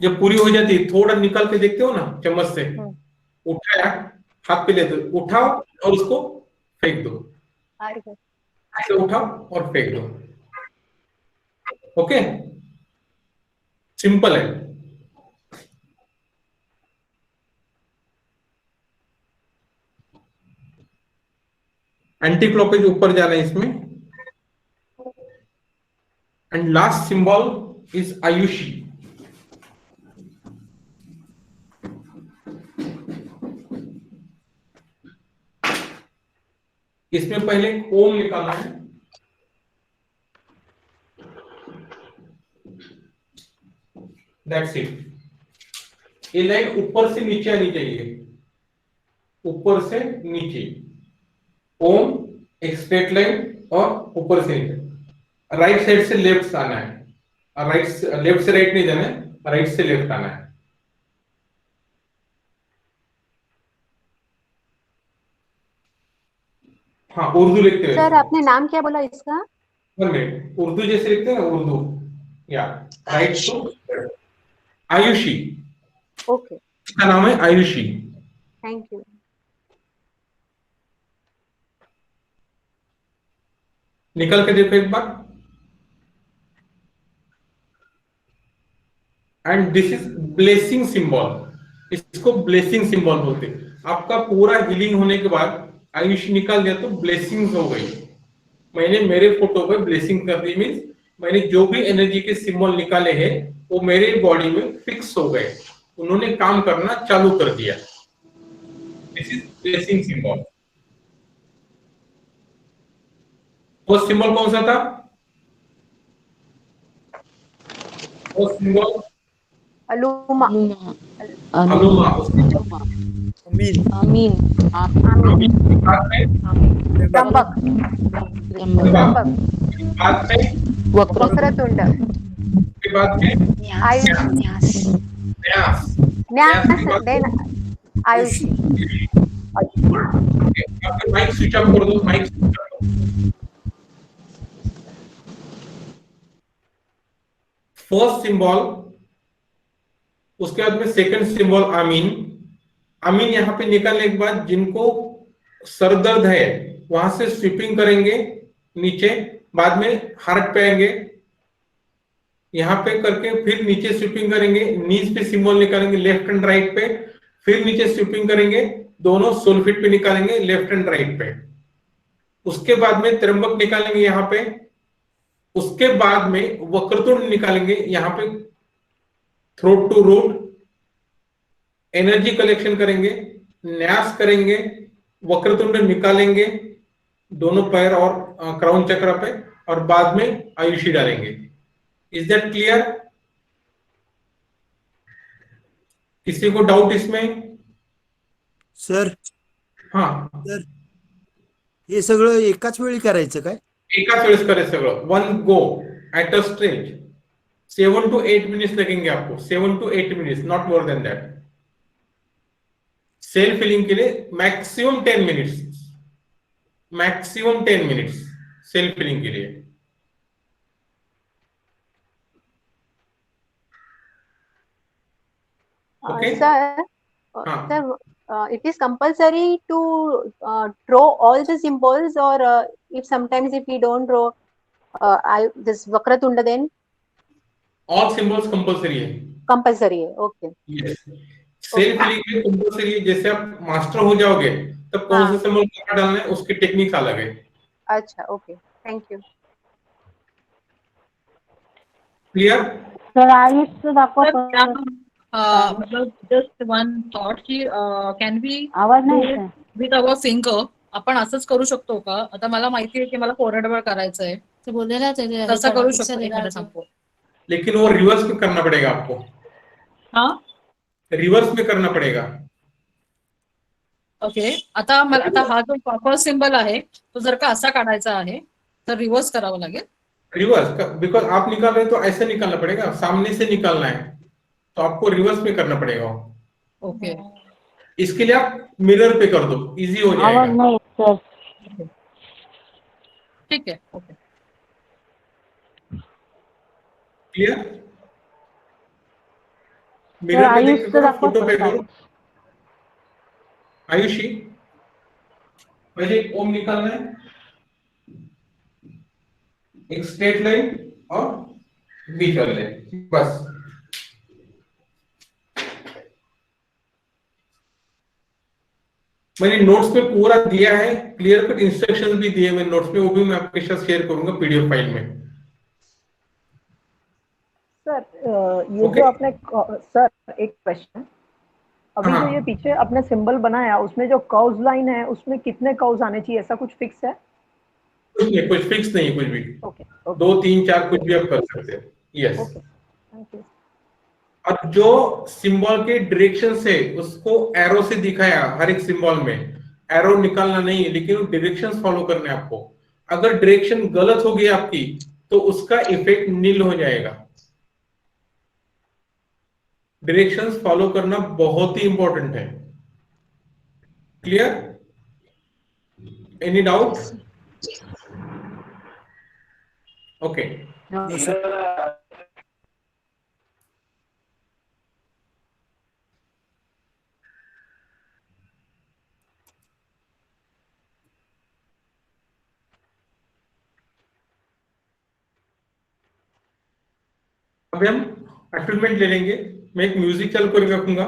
जब पूरी हो जाती है थोड़ा निकाल के देखते हो ना चम्मच से, उठाया हाथ पे लेते हो, उठाओ और उसको फेंक दो, ऐसे उठाओ और फेंक दो। ओके, सिंपल है। एंटी क्लॉकवाइज ऊपर जाना है इसमें। And last symbol is Ayushi. इसमें पहले ओम निकालना है। That's it. ये लाइन ऊपर से नीचे आनी चाहिए, ऊपर से नीचे। ओम एक स्ट्रेट लाइन और ऊपर से नीचे। राइट साइड से लेफ्ट आना है, लेफ्ट से राइट नहीं जाना है, राइट से लेफ्ट आना है। हाँ, उर्दू लिखते हैं सर आपने नाम क्या बोला इसका? उर्दू जैसे लिखते हैं ना, उर्दू। या राइट टू आयुषी। ओके, इसका नाम है आयुषी। Thank you. निकल के देखो एक बार। And this is blessing symbol. इसको ब्लेसिंग सिंबल बोलते हैं। आपका पूरा हीलिंग होने के बाद आयुष निकाल दिया तो ब्लेसिंग हो गई। मैंने मेरे फोटो पे ब्लेसिंग कर दी, मीन्स मैंने जो भी एनर्जी के सिंबल निकाले हैं वो मेरे बॉडी में फिक्स हो गए, उन्होंने काम करना चालू कर दिया। This is blessing symbol. वो सिंबल कौन सा था? वो सिंबल अलूमा। अलूमा। अमीन। आमीन। त्र्यंबक। त्र्यंबक। बाद में वक्रतुंड। के बाद में आयुष। न्यास। न्यास देन आयुषी। आपके माइक स्विच ऑफ कर दो, माइक स्विच ऑफ कर दो। फर्स्ट सिंबल, उसके बाद में सेकंड सिंबल आमीन। आमीन यहाँ पे निकालने के बाद जिनको सर दर्द है वहां से स्वीपिंग करेंगे नीचे, बाद में हार्ट पे आएंगे, यहाँ पे करके फिर नीचे स्वीपिंग करेंगे, नीज पे सिंबल निकालेंगे लेफ्ट एंड राइट पे, फिर नीचे स्वीपिंग करेंगे, दोनों सोलफिट पे निकालेंगे लेफ्ट एंड राइट पे। उसके बाद में त्र्यंबक निकालेंगे यहाँ पे, उसके बाद में वक्रतुंड निकालेंगे यहाँ पे, throat to root energy collection करेंगे, न्यास करेंगे, वक्रतुंड निकालेंगे दोनों पैर और क्राउन चक्र पे, और बाद में आयुषी डालेंगे। Is that clear? किसी को डाउट इसमें? सर हाँ सर हे सगळं एकाच वेळी करायचं काय? एकाच वेळेस करें सगळं, one go at a stretch. 7 to 8 minutes लगेंगे आपको, 7 to 8 minutes, not more than that. Self healing के लिए maximum 10 minutes, maximum 10 minutes self healing के लिए। ओके Sir, हाँ, sir, it is compulsory to draw all the symbols, or if sometimes if we don't draw this Vakratunda, then all symbols compulsory है। compulsory है. Okay. यस, सेल्फ हीलिंग में कंपल्सरी है। जैसे आप मास्टर हो जाओगे तब कौन सा सिंबल कहाँ डालना है उसकी टेक्निक अलग है। अच्छा, okay. Thank you. Clear? Sir Ayush sir आपको सर क्या मतलब जस्ट वन थॉट की कॅन बी आवाज नाही येत आहे. विथ अवर फिंगर आपण असंच करू शकतो का? आता मला माहिती आहे की मला फोरहॅड करायचंय, तो बोले ना तेरे तसं करू शकतो एक मिनिट थांबव. लेकिन वो रिवर्स में करना पड़ेगा आपको, हा रिवर्स में करना पड़ेगा. ओके. आता मला आता हा जो प्रॉपर सिंबल आहे तो जर का असा काढायचा आहे तर रिव्हर्स करावं लागेल. रिवर्स, बिकॉज आप निकाल रहे हैं तो ऐसे निकालना पड़ेगा, सामने से निकालना है तो आपको रिवर्स में करना पड़ेगा. ओके. इसके लिए आप मिरर पे कर दो, इजी हो आवाज जाएगा. नाही येत सर. ठीक आहे. ओके. क्लियर? सर मिरर पे आयुष देख सर करो, आपको फोटो पे पता करो. आयुषी पहले एक ओम निकालना है, एक स्ट्रेट लाइन और बी कर ले, बस. मैंने नोट्स में पूरा दिया है, क्लियर कट इंस्ट्रक्शंस भी दिए मैंने नोट्स में, वो भी मैं आपके साथ शेयर करूंगा पीडीएफ फाइल में. सर ये जो आपने सर एक क्वेश्चन, अभी हाँ. जो ये पीछे आपने सिंबल बनाया उसमें जो कर्व्स लाइन है उसमें कितने कर्व्स आने चाहिए, ऐसा कुछ फिक्स है? कुछ नहीं, कुछ फिक्स नहीं, कुछ भी. ओके 2 3 4 कुछ भी आप कर सकते हो. यस. Okay thank you. और जो सिंबल के डायरेक्शन से उसको एरो से दिखाया, हर एक सिंबल में एरो निकालना नहीं है, लेकिन डायरेक्शंस फॉलो करने आपको. अगर डायरेक्शन गलत हो गई आपकी तो उसका इफेक्ट नील हो जाएगा. डायरेक्शंस फॉलो करना बहुत ही इंपॉर्टेंट है. क्लियर? Any doubt? ओके. अभी हम अटूनमेंट ले लेंगे. मैं एक म्यूजिक चालू करके रखूंगा,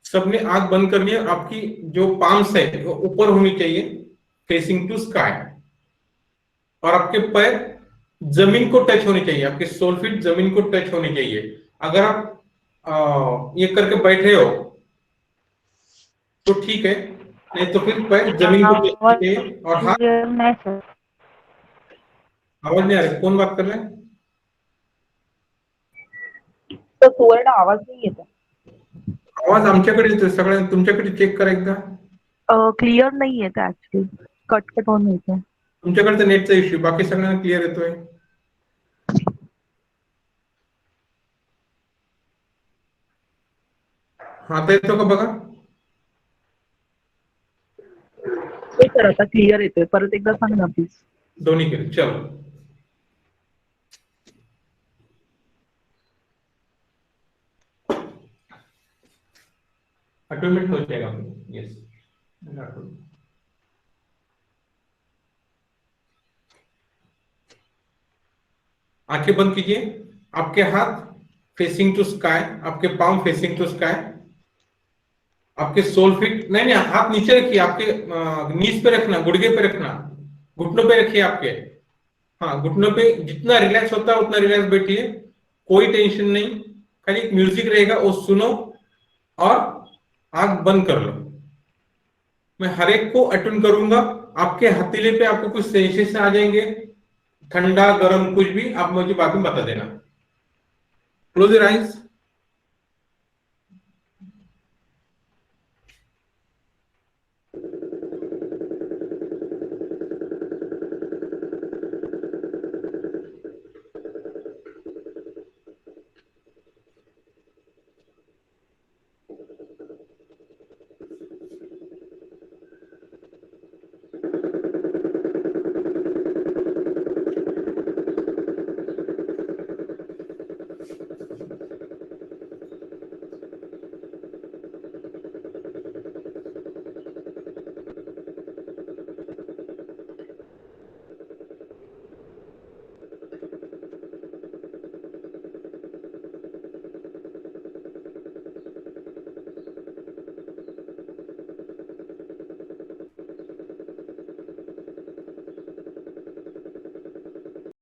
सबने आंख बंद करनी है, आपकी जो पाम्स है वो ऊपर होनी चाहिए फेसिंग टू स्काई, और आपके पैर जमीन को टच होने चाहिए, आपके सोल फीट जमीन को टच होने चाहिए. अगर आप ये करके बैठे हो तो ठीक है, नहीं तो फिर पैर जमीन को टच होने चाहिए. और हाथ, नाही सर. आवाज नहीं आ रही, कौन बात कर रहे हैं? तो थोड़ा आवाज नाही येत. आवाज आमच्याकडे येतोय, सगळ्या तुमच्याकडे चेक करा एकदा. क्लिअर नाही येत ऍक्च्युली, कट कट होऊन येते. तुमच्याकडे नेटचा इश्यू, बाकी सगळ्यांना क्लिअर येतोय. आता येतो का बघा? सर आता क्लिअर येतोय, परत एकदा सांग ना प्लीज. दोन्ही केले, चलो. अटोमेट हो जाएगा. यस. आंखें बंद कीजिए, आपके हाथ फेसिंग टू स्काई, आपके पाम फेसिंग टू स्काई, आपके सोल फिट, नहीं हाथ नीचे रखिए, आपके नीज पे रखना, गुड़गे पे रखना, घुटनों पे रखिए आपके. हाँ, घुटनों पे जितना रिलैक्स होता है उतना रिलैक्स बैठिए, कोई टेंशन नहीं. खाली एक म्यूजिक रहेगा वो सुनो और आंख बंद कर लो. मैं हर एक को अटून करूंगा. आपके हथेली पे आपको कुछ सेंसेशन आ जाएंगे, ठंडा गरम कुछ भी, आप मुझे बाद में बता देना. Close your eyes.